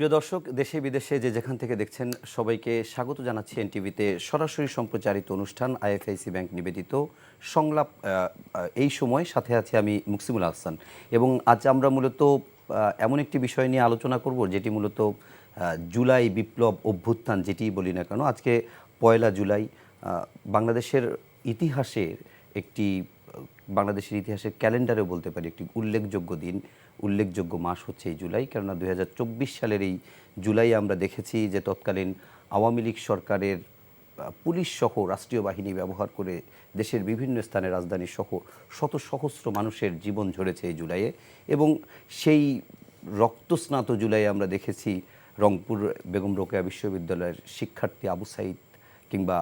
প্রিয় দর্শক, দেশে বিদেশে যে যেখান থেকে দেখছেন সবাইকে স্বাগত জানাচ্ছি এনটিভিতে সরাসরি সম্প্রচারিত অনুষ্ঠান আইএফআইসি ব্যাংক নিবেদিত সংলাপ। এই সময় সাথে আছে আমি মুকসিমুল আহসান এবং আজ আমরা মূলত এমন একটি বিষয় নিয়ে আলোচনা করব যেটি মূলত জুলাই বিপ্লব অভ্যুত্থান যেটি বলি না কেন। আজকে 1 জুলাই বাংলাদেশের ইতিহাসের একটি বাংলাদেশের ইতিহাসের ক্যালেন্ডারেও বলতে পারি একটি উল্লেখযোগ্য দিন, উল্লেখযোগ্য মাস হচ্ছে এই জুলাই। কেননা 2024 সালের এই জুলাই আমরা দেখেছি যে তৎকালীন আওয়ামী লীগ সরকারের পুলিশ সহ রাষ্ট্রীয় বাহিনী ব্যবহার করে দেশের বিভিন্ন স্থানে রাজধানী সহ শত সহস্র মানুষের জীবন ঝরেছে এই জুলাইয়ে। এবং সেই রক্তস্নাত জুলাইয়ে আমরা দেখেছি রংপুর বেগম রোকেয়া বিশ্ববিদ্যালয়ের শিক্ষার্থী আবু সাইদ, কিংবা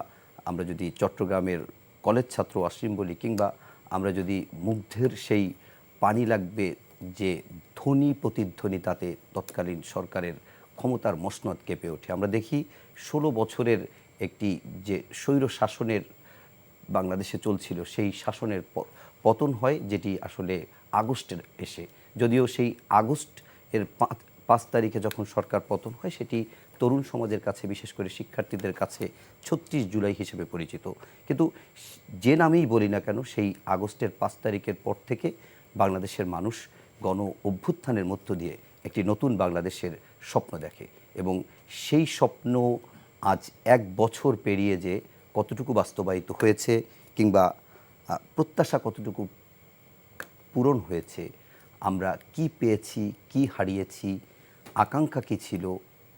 আমরা যদি চট্টগ্রামের কলেজ ছাত্র আসিম বলি, কিংবা আমরা যদি মুগ্ধের সেই পানি লাগবে যে ধ্বনি প্রতিধ্বনি, তাতে তৎকালীন সরকারের ক্ষমতার মসনদ কেঁপে ওঠে। আমরা দেখি 16 বছরের একটি যে স্বৈর শাসনের বাংলাদেশে চলছিল সেই শাসনের পতন হয়, যেটি আসলে আগস্টের এসে, যদিও সেই আগস্ট এর 5 তারিখে যখন সরকার পতন হয় সেটি তরুণ সমাজের কাছে, বিশেষ করে শিক্ষার্থীদের কাছে 36 জুলাই হিসেবে পরিচিত। কিন্তু যে নামেই বলি না কেন, সেই আগস্টের 5 তারিখের পর থেকে বাংলাদেশের মানুষ গণ অভ্যুত্থানের মধ্য দিয়ে একটি নতুন বাংলাদেশের স্বপ্ন দেখে এবং সেই স্বপ্ন আজ 1 বছর পেরিয়ে যে কতটুকু বাস্তবায়িত হয়েছে কিংবা প্রত্যাশা কতটুকু পূরণ হয়েছে, আমরা কি পেয়েছি, কি হারিয়েছি, আকাঙ্ক্ষা কী ছিল,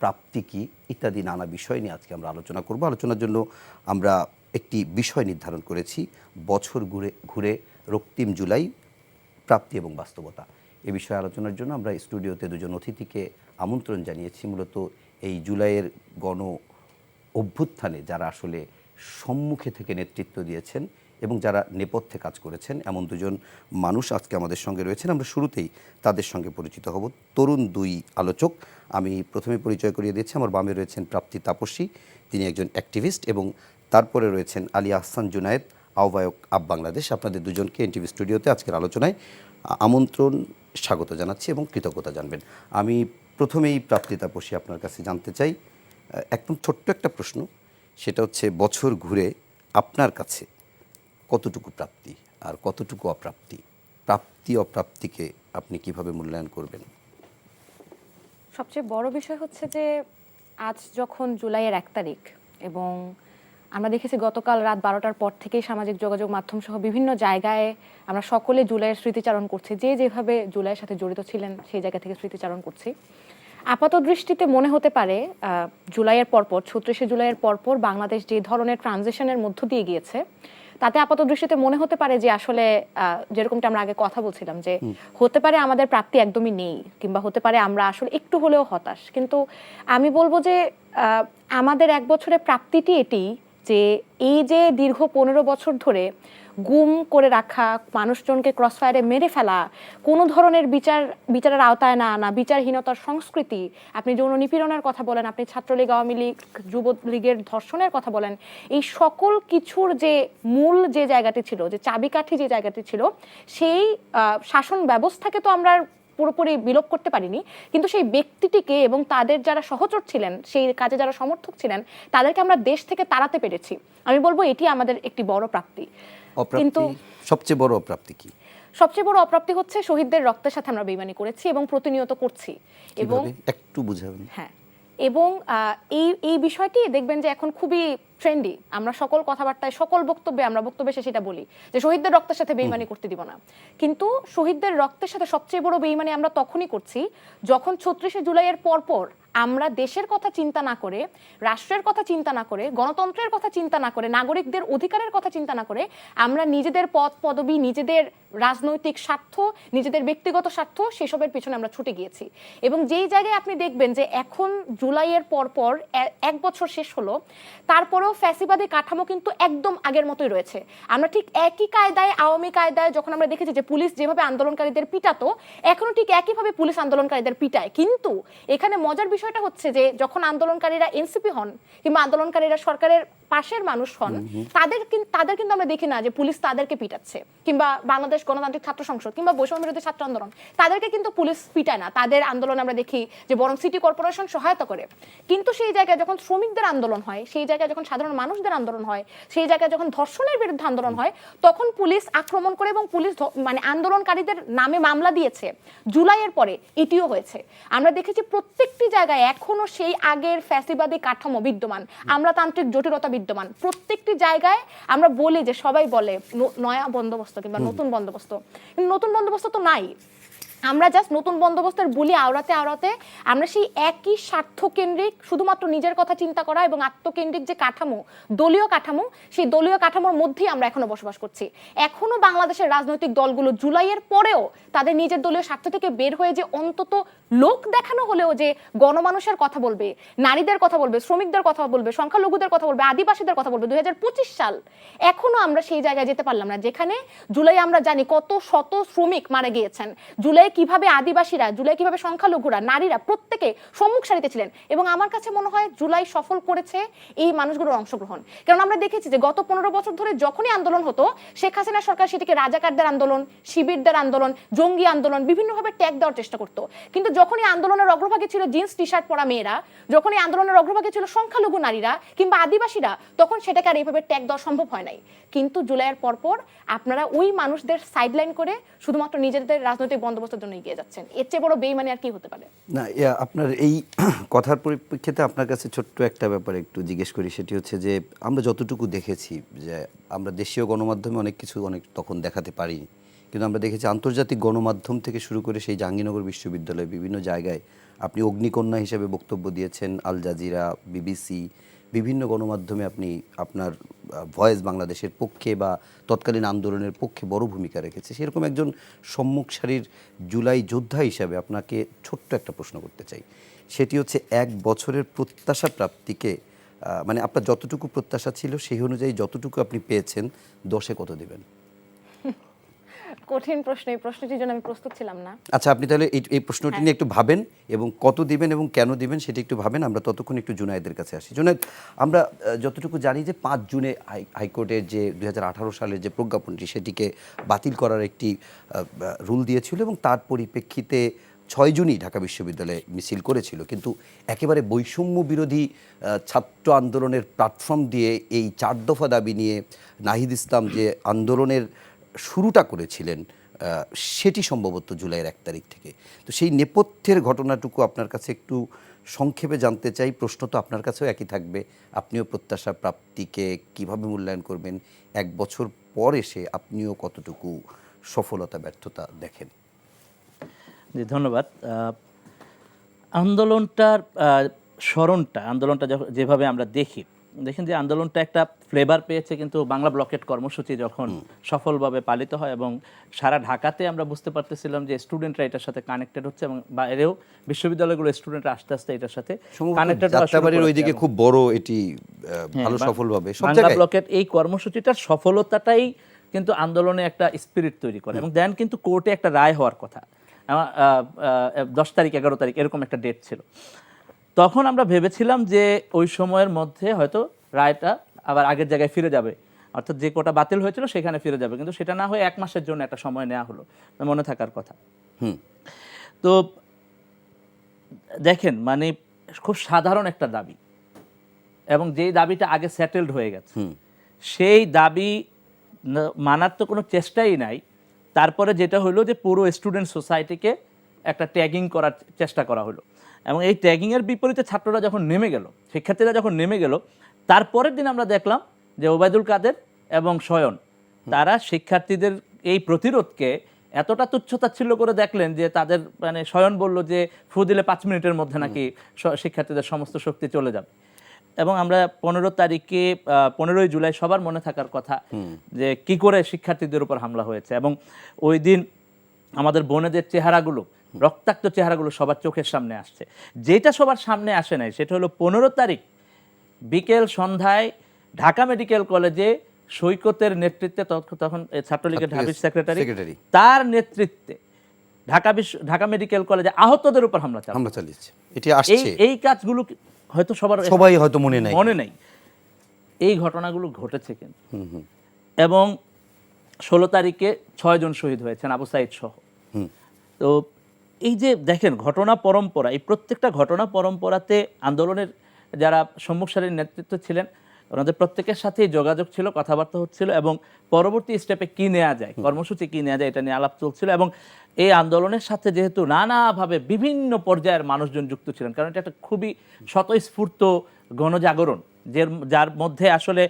প্রাপ্তি কী, ইত্যাদি নানা বিষয় নিয়ে আজকে আমরা আলোচনা করব। আলোচনার জন্য আমরা একটি বিষয় নির্ধারণ করেছি, বছর ঘুরে ঘুরে রক্তিম জুলাই, প্রাপ্তি এবং বাস্তবতা। এ বিষয়ে আলোচনার জন্য আমরা স্টুডিওতে দুজন অতিথিকে আমন্ত্রণ জানিয়েছি। মূলত এই জুলাইয়ের গণ অভ্যুত্থানে যারা আসলে সম্মুখে থেকে নেতৃত্ব দিয়েছেন এবং যারা নেপথ্যে কাজ করেছেন, এমন দুজন মানুষ আজকে আমাদের সঙ্গে রয়েছেন। আমরা শুরুতেই তাদের সঙ্গে পরিচিত হব। তরুণ 2 আলোচক। আমি প্রথমে পরিচয় করিয়ে দিচ্ছি। আমার বামে রয়েছেন প্রাপ্তি তাপসী, তিনি একজন অ্যাক্টিভিস্ট, এবং তারপরে রয়েছেন আলী আহসান জুনায়েদ, আহ্বায়ক আপ বাংলাদেশ। আপনাদের দুজনকে এনটিভি স্টুডিওতে আজকের আলোচনায় আমন্ত্রণ, স্বাগত জানাচ্ছি এবং কৃতজ্ঞতা জানবেন। আমি প্রথমেই প্রাপ্তি তাপসী আপনার কাছে জানতে চাই একদম ছোট্ট একটা প্রশ্ন, সেটা হচ্ছে বছর ঘুরে আপনার কাছে কতটুকু প্রাপ্তি আর কতটুকু অপ্রাপ্তি, প্রাপ্তি অপ্রাপ্তিকে আপনি কিভাবে মূল্যায়ন করবেন? সবচেয়ে বড় বিষয় হচ্ছে যে আজ যখন জুলাইয়ের 1 তারিখ এবং আমরা দেখেছি গতকাল রাত 12টার পর থেকেই সামাজিক যোগাযোগ মাধ্যম সহ বিভিন্ন জায়গায় আমরা সকলে জুলাইয়ের স্মৃতিচারণ করছি, যে যেভাবে জুলাইয়ের সাথে জড়িত ছিলেন সেই জায়গা থেকে স্মৃতিচারণ করছি। আপাত দৃষ্টিতে মনে হতে পারে জুলাইয়ের পরপর, 36শে জুলাইয়ের পরপর বাংলাদেশ যে ধরনের ট্রানজিশনের মধ্য দিয়ে গিয়েছে, তাতে আপাত দৃষ্টিতে মনে হতে পারে যে আসলে যেরকমটা আমরা আগে কথা বলছিলাম যে হতে পারে আমাদের প্রাপ্তি একদমই নেই, কিংবা হতে পারে আমরা আসলে একটু হলেও হতাশ। কিন্তু আমি বলবো যে আমাদের 1 বছরের প্রাপ্তিটি এটি যে এই যে দীর্ঘ 15 বছর ধরে গুম করে রাখা, মানুষজনকে ক্রসফায়ারে মেরে ফেলা, কোনো ধরনের বিচারের আওতায় না আনা, বিচারহীনতার সংস্কৃতি, আপনি যৌন নিপীড়নের কথা বলেন, আপনি ছাত্রলীগ, আওয়ামী লীগ, যুবলীগের ধর্ষণের কথা বলেন, এই সকল কিছুর যে মূল যে জায়গাটি ছিল, যে চাবিকাঠি যে জায়গাটি ছিল, সেই শাসন ব্যবস্থাকে তো আমরা পুরোপুরি বিলোপ করতে পারিনি, কিন্তু সেই ব্যক্তিটিকে এবং তাদের যারা সহচর ছিলেন, সেই কাজে যারা সমর্থক ছিলেন, তাদেরকে আমরা দেশ থেকে তাড়াতে পেরেছি। আমি বলবো এটি আমাদের একটি বড় প্রাপ্তি। কিন্তু সবচেয়ে বড় অপ্রাপ্তি কি? সবচেয়ে বড় অপ্রাপ্তি হচ্ছে শহীদদের রক্তের সাথে আমরা বেইমানি করেছি এবং প্রতিনিয়ত করছি। এবং একটু বুঝাবেন? হ্যাঁ, এবং এই বিষয়টি দেখবেন যে এখন খুবই ট্রেন্ডি। আমরা সকল কথাবার্তায়, সকল বক্তব্যে, আমরা বক্তব্যে সেটা বলি যে শহীদদের রক্তের সাথে বেইমানি করতে দিব না। কিন্তু শহীদদের রক্তের সাথে সবচেয়ে বড় বেইমানি আমরা তখনই করছি যখন 36শে জুলাইয়ের পরপর আমরা দেশের কথা চিন্তা না করে, রাষ্ট্রের কথা চিন্তা না করে, গণতন্ত্রের কথা চিন্তা না করে, নাগরিকদের অধিকারের কথা চিন্তা না করে আমরা নিজেদের পদ পদবি, নিজেদের রাজনৈতিক স্বার্থ, নিজেদের ব্যক্তিগত স্বার্থ, সেসবের পিছনে আমরা ছুটে গিয়েছি। এবং যেই জায়গায় আপনি দেখবেন যে এখন জুলাইয়ের পরপর 1 বছর শেষ হলো, তারপরেও ফ্যাসিবাদী কাঠামো কিন্তু একদম আগের মতোই রয়েছে। আমরা ঠিক একই কায়দায়, আওয়ামী কায়দায় যখন আমরা দেখেছি যে পুলিশ যেভাবে আন্দোলনকারীদের পিটাতো, এখনো ঠিক একইভাবে পুলিশ আন্দোলনকারীদের পিটায়। কিন্তু এখানে মজার বিষয়টা হচ্ছে যে যখন আন্দোলনকারীরা এনসিপি হন কিংবা আন্দোলনকারীরা সরকারের পাশের মানুষ হন, তাদের কিন্তু আমরা দেখি না যে পুলিশ তাদেরকে পিটাচ্ছে, কিংবা বাংলাদেশ গণতান্ত্রিক ছাত্র সংসদ কিংবা বৈষম্য বিরোধী ছাত্র আন্দোলন তাদেরকে কিন্তু পুলিশ পিটায় না। তাদের আন্দোলন আমরা দেখি যে বরং সিটি কর্পোরেশন সহায়তা করে। কিন্তু সেই জায়গায় যখন শ্রমিকদের আন্দোলন হয়, সেই জায়গায় যখন সাধারণ মানুষদের আন্দোলন হয়, সেই জায়গায় যখন ধর্ষণের বিরুদ্ধে আন্দোলন হয়, তখন পুলিশ আক্রমণ করে এবং পুলিশ মানে আন্দোলনকারীদের নামে মামলা দিয়েছে। জুলাইয়ের পরে এটিও হয়েছে। আমরা দেখেছি প্রত্যেকটি জায়গায় এখনো সেই আগের ফ্যাসিবাদী কাঠামো বিদ্যমান, আমলাতান্ত্রিক জটিলতা বিদ্যমান। প্রত্যেকটি জায়গায় আমরা বলি যে সবাই বলে নয়া বন্দোবস্ত কিংবা নতুন বন্দোবস্ত, কিন্তু নতুন বন্দোবস্ত তো নাই। আমরা জাস্ট নতুন বন্দোবস্তের বুলি আওড়াতে আওড়াতে আমরা সেই একই স্বার্থকেন্দ্রিক, শুধুমাত্র নিজের কথা চিন্তা করা এবং আত্মকেন্দ্রিক যে কাঠামো, দলীয় কাঠামো, সেই দলীয় কাঠামোর মধ্যেই আমরা এখনো বসবাস করছি। এখনো বাংলাদেশের রাজনৈতিক দলগুলো জুলাইয়ের পরেও তাদের নিজের দলীয় স্বার্থ থেকে বের হয়ে যে অন্তত লোক দেখানো হলেও যে গণমানুষের কথা বলবে, নারীদের কথা বলবে, শ্রমিকদের কথা বলবে, সংখ্যালঘুদের কথা বলবে, আদিবাসীদের কথা বলবে, 2025 সাল এখনো আমরা সেই জায়গায় যেতে পারলাম না যেখানে জুলাই আমরা জানি কত শত শ্রমিক মারা গিয়েছেন, জুলাই কিভাবে আদিবাসীরা, জুলাই কিভাবে সংখ্যালঘুরা, নারীরা প্রত্যেকে সম্মুখ সারিতে ছিলেন। এবং আমার কাছে মনে হয় জুলাই সফল করেছে এই মানুষগুলোর অংশগ্রহণ। কারণ আমরা দেখেছি যে গত 15 বছর ধরে যখনই আন্দোলন হতো, শেখ হাসিনা সরকার সেটিকে রাজাকারদের আন্দোলন, শিবিরদের আন্দোলন, জঙ্গি আন্দোলন বিভিন্নভাবে ট্যাগ দেওয়ার চেষ্টা করতো। কিন্তু যখনই আন্দোলনের অগ্রভাগে ছিল জিন্স টি শার্ট পরা মেয়েরা, যখনই আন্দোলনের অগ্রভাগে ছিল সংখ্যালঘু নারীরা কিংবা আদিবাসীরা, তখন সেটাকে আর এইভাবে ট্যাগ দেওয়া সম্ভব হয় নাই। কিন্তু জুলাইয়ের পরপর আপনারা ওই মানুষদের সাইডলাইন করে শুধুমাত্র নিজেদের রাজনৈতিক বন্দোবস্তের জন্য এগিয়ে যাচ্ছেন। এর চেয়ে বড় বেইমানি আর কি হতে পারে? না, আপনার এই কথার পরিপ্রেক্ষিতে আপনার কাছে ছোট্ট একটা ব্যাপার একটু জিজ্ঞেস করি। সেটি হচ্ছে যে আমরা যতটুকু দেখেছি যে আমরা দেশীয় গণমাধ্যমে অনেক কিছু তখন দেখাতে পারি, কিন্তু আমরা দেখেছি আন্তর্জাতিক গণমাধ্যম থেকে শুরু করে সেই জাহাঙ্গীরনগর বিশ্ববিদ্যালয়ে বিভিন্ন জায়গায় আপনি অগ্নিকন্যা হিসেবে বক্তব্য দিয়েছেন। আল জাজিরা, বিবিসি, বিভিন্ন গণমাধ্যমে আপনি আপনার ভয়েস বাংলাদেশের পক্ষে বা তৎকালীন আন্দোলনের পক্ষে বড় ভূমিকা রেখেছে। সেরকম একজন সম্মুখ সারির জুলাই যোদ্ধা হিসাবে আপনাকে ছোট্ট একটা প্রশ্ন করতে চাই। সেটি হচ্ছে 1 বছরের প্রত্যাশা প্রাপ্তিকে মানে আপনার যতটুকু প্রত্যাশা ছিল সেই অনুযায়ী যতটুকু আপনি পেয়েছেন, 10-এ কত দেবেন? কঠিন প্রশ্ন, এই প্রশ্নটির জন্য আমি প্রস্তুত ছিলাম না। আচ্ছা, আপনি তাহলে এই প্রশ্নটি নিয়ে একটু ভাবেন এবং কত দিবেন এবং কেন দিবেন সেটা একটু ভাবেন। আমরা ততক্ষণ একটু জুনায়েদের কাছে আসি। জুনায়েদ, আমরা যতটুকু জানি যে 5 জুনে হাইকোর্টের যে 2018 সালের যে প্রজ্ঞাপনটি সেটিকে বাতিল করার একটি রুল দিয়েছিল এবং তার পরিপ্রেক্ষিতে 6 জুনই ঢাকা বিশ্ববিদ্যালয়ে মিছিল করেছিল। কিন্তু একেবারে বৈষম্য বিরোধী ছাত্র আন্দোলনের প্ল্যাটফর্ম দিয়ে এই 4 দফা দাবি নিয়ে নাহিদ ইসলাম যে আন্দোলনের শুরুটা করেছিলেন, সেটি সম্ভবত জুলাইয়ের 1 তারিখ থেকে। তো সেই নেপথ্যের ঘটনাটুকু আপনার কাছে একটু সংক্ষেপে জানতে চাই। প্রশ্ন তো আপনার কাছেও একই থাকবে, আপনিও প্রত্যাশা প্রাপ্তিকে কিভাবে মূল্যায়ন করবেন? 1 বছর পর এসে আপনিও কতটুকু সফলতা ব্যর্থতা দেখেন? জি, ধন্যবাদ। আন্দোলনটার আন্দোলনটা যেভাবে আমরা দেখেন যে আন্দোলনটা একটা ফ্লেভার পেয়েছে, কিন্তু বাংলা ব্লকেট কর্মসূচি যখন সফলভাবে পালিত হয় এবং সারা ঢাকাতে আমরা বুঝতে পারতেছিলাম যে স্টুডেন্টরা এটার সাথে কানেক্টেড হচ্ছে এবং বাইরেও বিশ্ববিদ্যালয়গুলো স্টুডেন্টরা আস্তে আস্তে এটার সাথে কানেক্টেড হওয়া শুরু করেছে। ওইদিকে খুব বড় এটি ভালো সফলভাবে সব বাংলা জায়গায় ব্লকেট এই কর্মসূচিটার সফলতাটাই কিন্তু আন্দোলনে একটা স্পিরিট তৈরি করে। এবং দেন কিন্তু কোর্টে একটা রায় হওয়ার কথা, 10 তারিখ 11 তারিখ এরকম একটা ডেট ছিল। তখন আমরা ভেবেছিলাম যে ওই সময়ের মধ্যে হয়তো রায়টা আবার আগের জায়গায় ফিরে যাবে, অর্থাৎ যে কোটা বাতিল হয়েছিল সেখানে ফিরে যাবে। কিন্তু সেটা না হয়ে 1 মাসের জন্য একটা সময় নেওয়া হলো, মনে থাকার কথা। তো দেখেন, মানে খুব সাধারণ একটা দাবি এবং যেই দাবিটা আগে সেটেলড হয়ে গেছে, সেই দাবি মানার তো কোনো চেষ্টাই নাই। তারপরে যেটা হলো যে পুরো স্টুডেন্ট সোসাইটিকে একটা ট্যাগিং করার চেষ্টা করা হলো এবং এই ট্যাগিংয়ের বিপরীতে ছাত্ররা যখন নেমে গেল, শিক্ষার্থীরা যখন নেমে গেল, তারপরের দিন আমরা দেখলাম যে ওবায়দুল কাদের এবং শয়ন তারা শিক্ষার্থীদের এই প্রতিরোধকে এতটা তুচ্ছতাচ্ছিল্য করে দেখলেন যে তাদের মানে শয়ন বলল যে ফু দিলে 5 মিনিটের মধ্যে নাকি শিক্ষার্থীদের সমস্ত শক্তি চলে যাবে। এবং আমরা 15 জুলাই সবার মনে থাকার কথা যে কি করে শিক্ষার্থীদের উপর হামলা হয়েছে এবং ওই দিন আমাদের বোনেদের চেহারাগুলো, রক্তাক্ত চেহারাগুলো সবার চোখের সামনে আসছে। যেটা সবার সামনে আসে নাই সেটা হলো 15 তারিখ বিকেল সন্ধ্যায় ঢাকা মেডিকেল কলেজে সৈকতের নেতৃত্বে, তখন ছাত্রলীগের ঢাবির সেক্রেটারি, তার নেতৃত্বে ঢাকা মেডিকেল কলেজে আহতদের উপর হামলা চালিয়েছে। এটি আসছে, এই কাজগুলো হয়তো সবাই হয়তো মনে নাই। এই ঘটনাগুলো ঘটেছে কিন্তু। এবং 16 তারিখে 6 জন শহীদ হয়েছেন আবু সাইদ সহ। তো এই যে দেখেন ঘটনা পরম্পরা, এই প্রত্যেকটা ঘটনা পরম্পরাতে আন্দোলনের যারা সম্মুখ সারির নেতৃত্ব ছিলেন ওনাদের প্রত্যেকের সাথেই যোগাযোগ ছিল, কথাবার্তা হচ্ছিল এবং পরবর্তী স্টেপে কি নেওয়া যায়, কর্মসূচি কি নেওয়া যায় এটা নিয়ে আলাপ চলছিল। এবং এই আন্দোলনের সাথে যেহেতু নানাভাবে বিভিন্ন পর্যায়ের মানুষজন যুক্ত ছিলেন, কারণ এটা একটা খুবই স্বতঃস্ফূর্ত গণজাগরণ, যার মধ্যে আসলে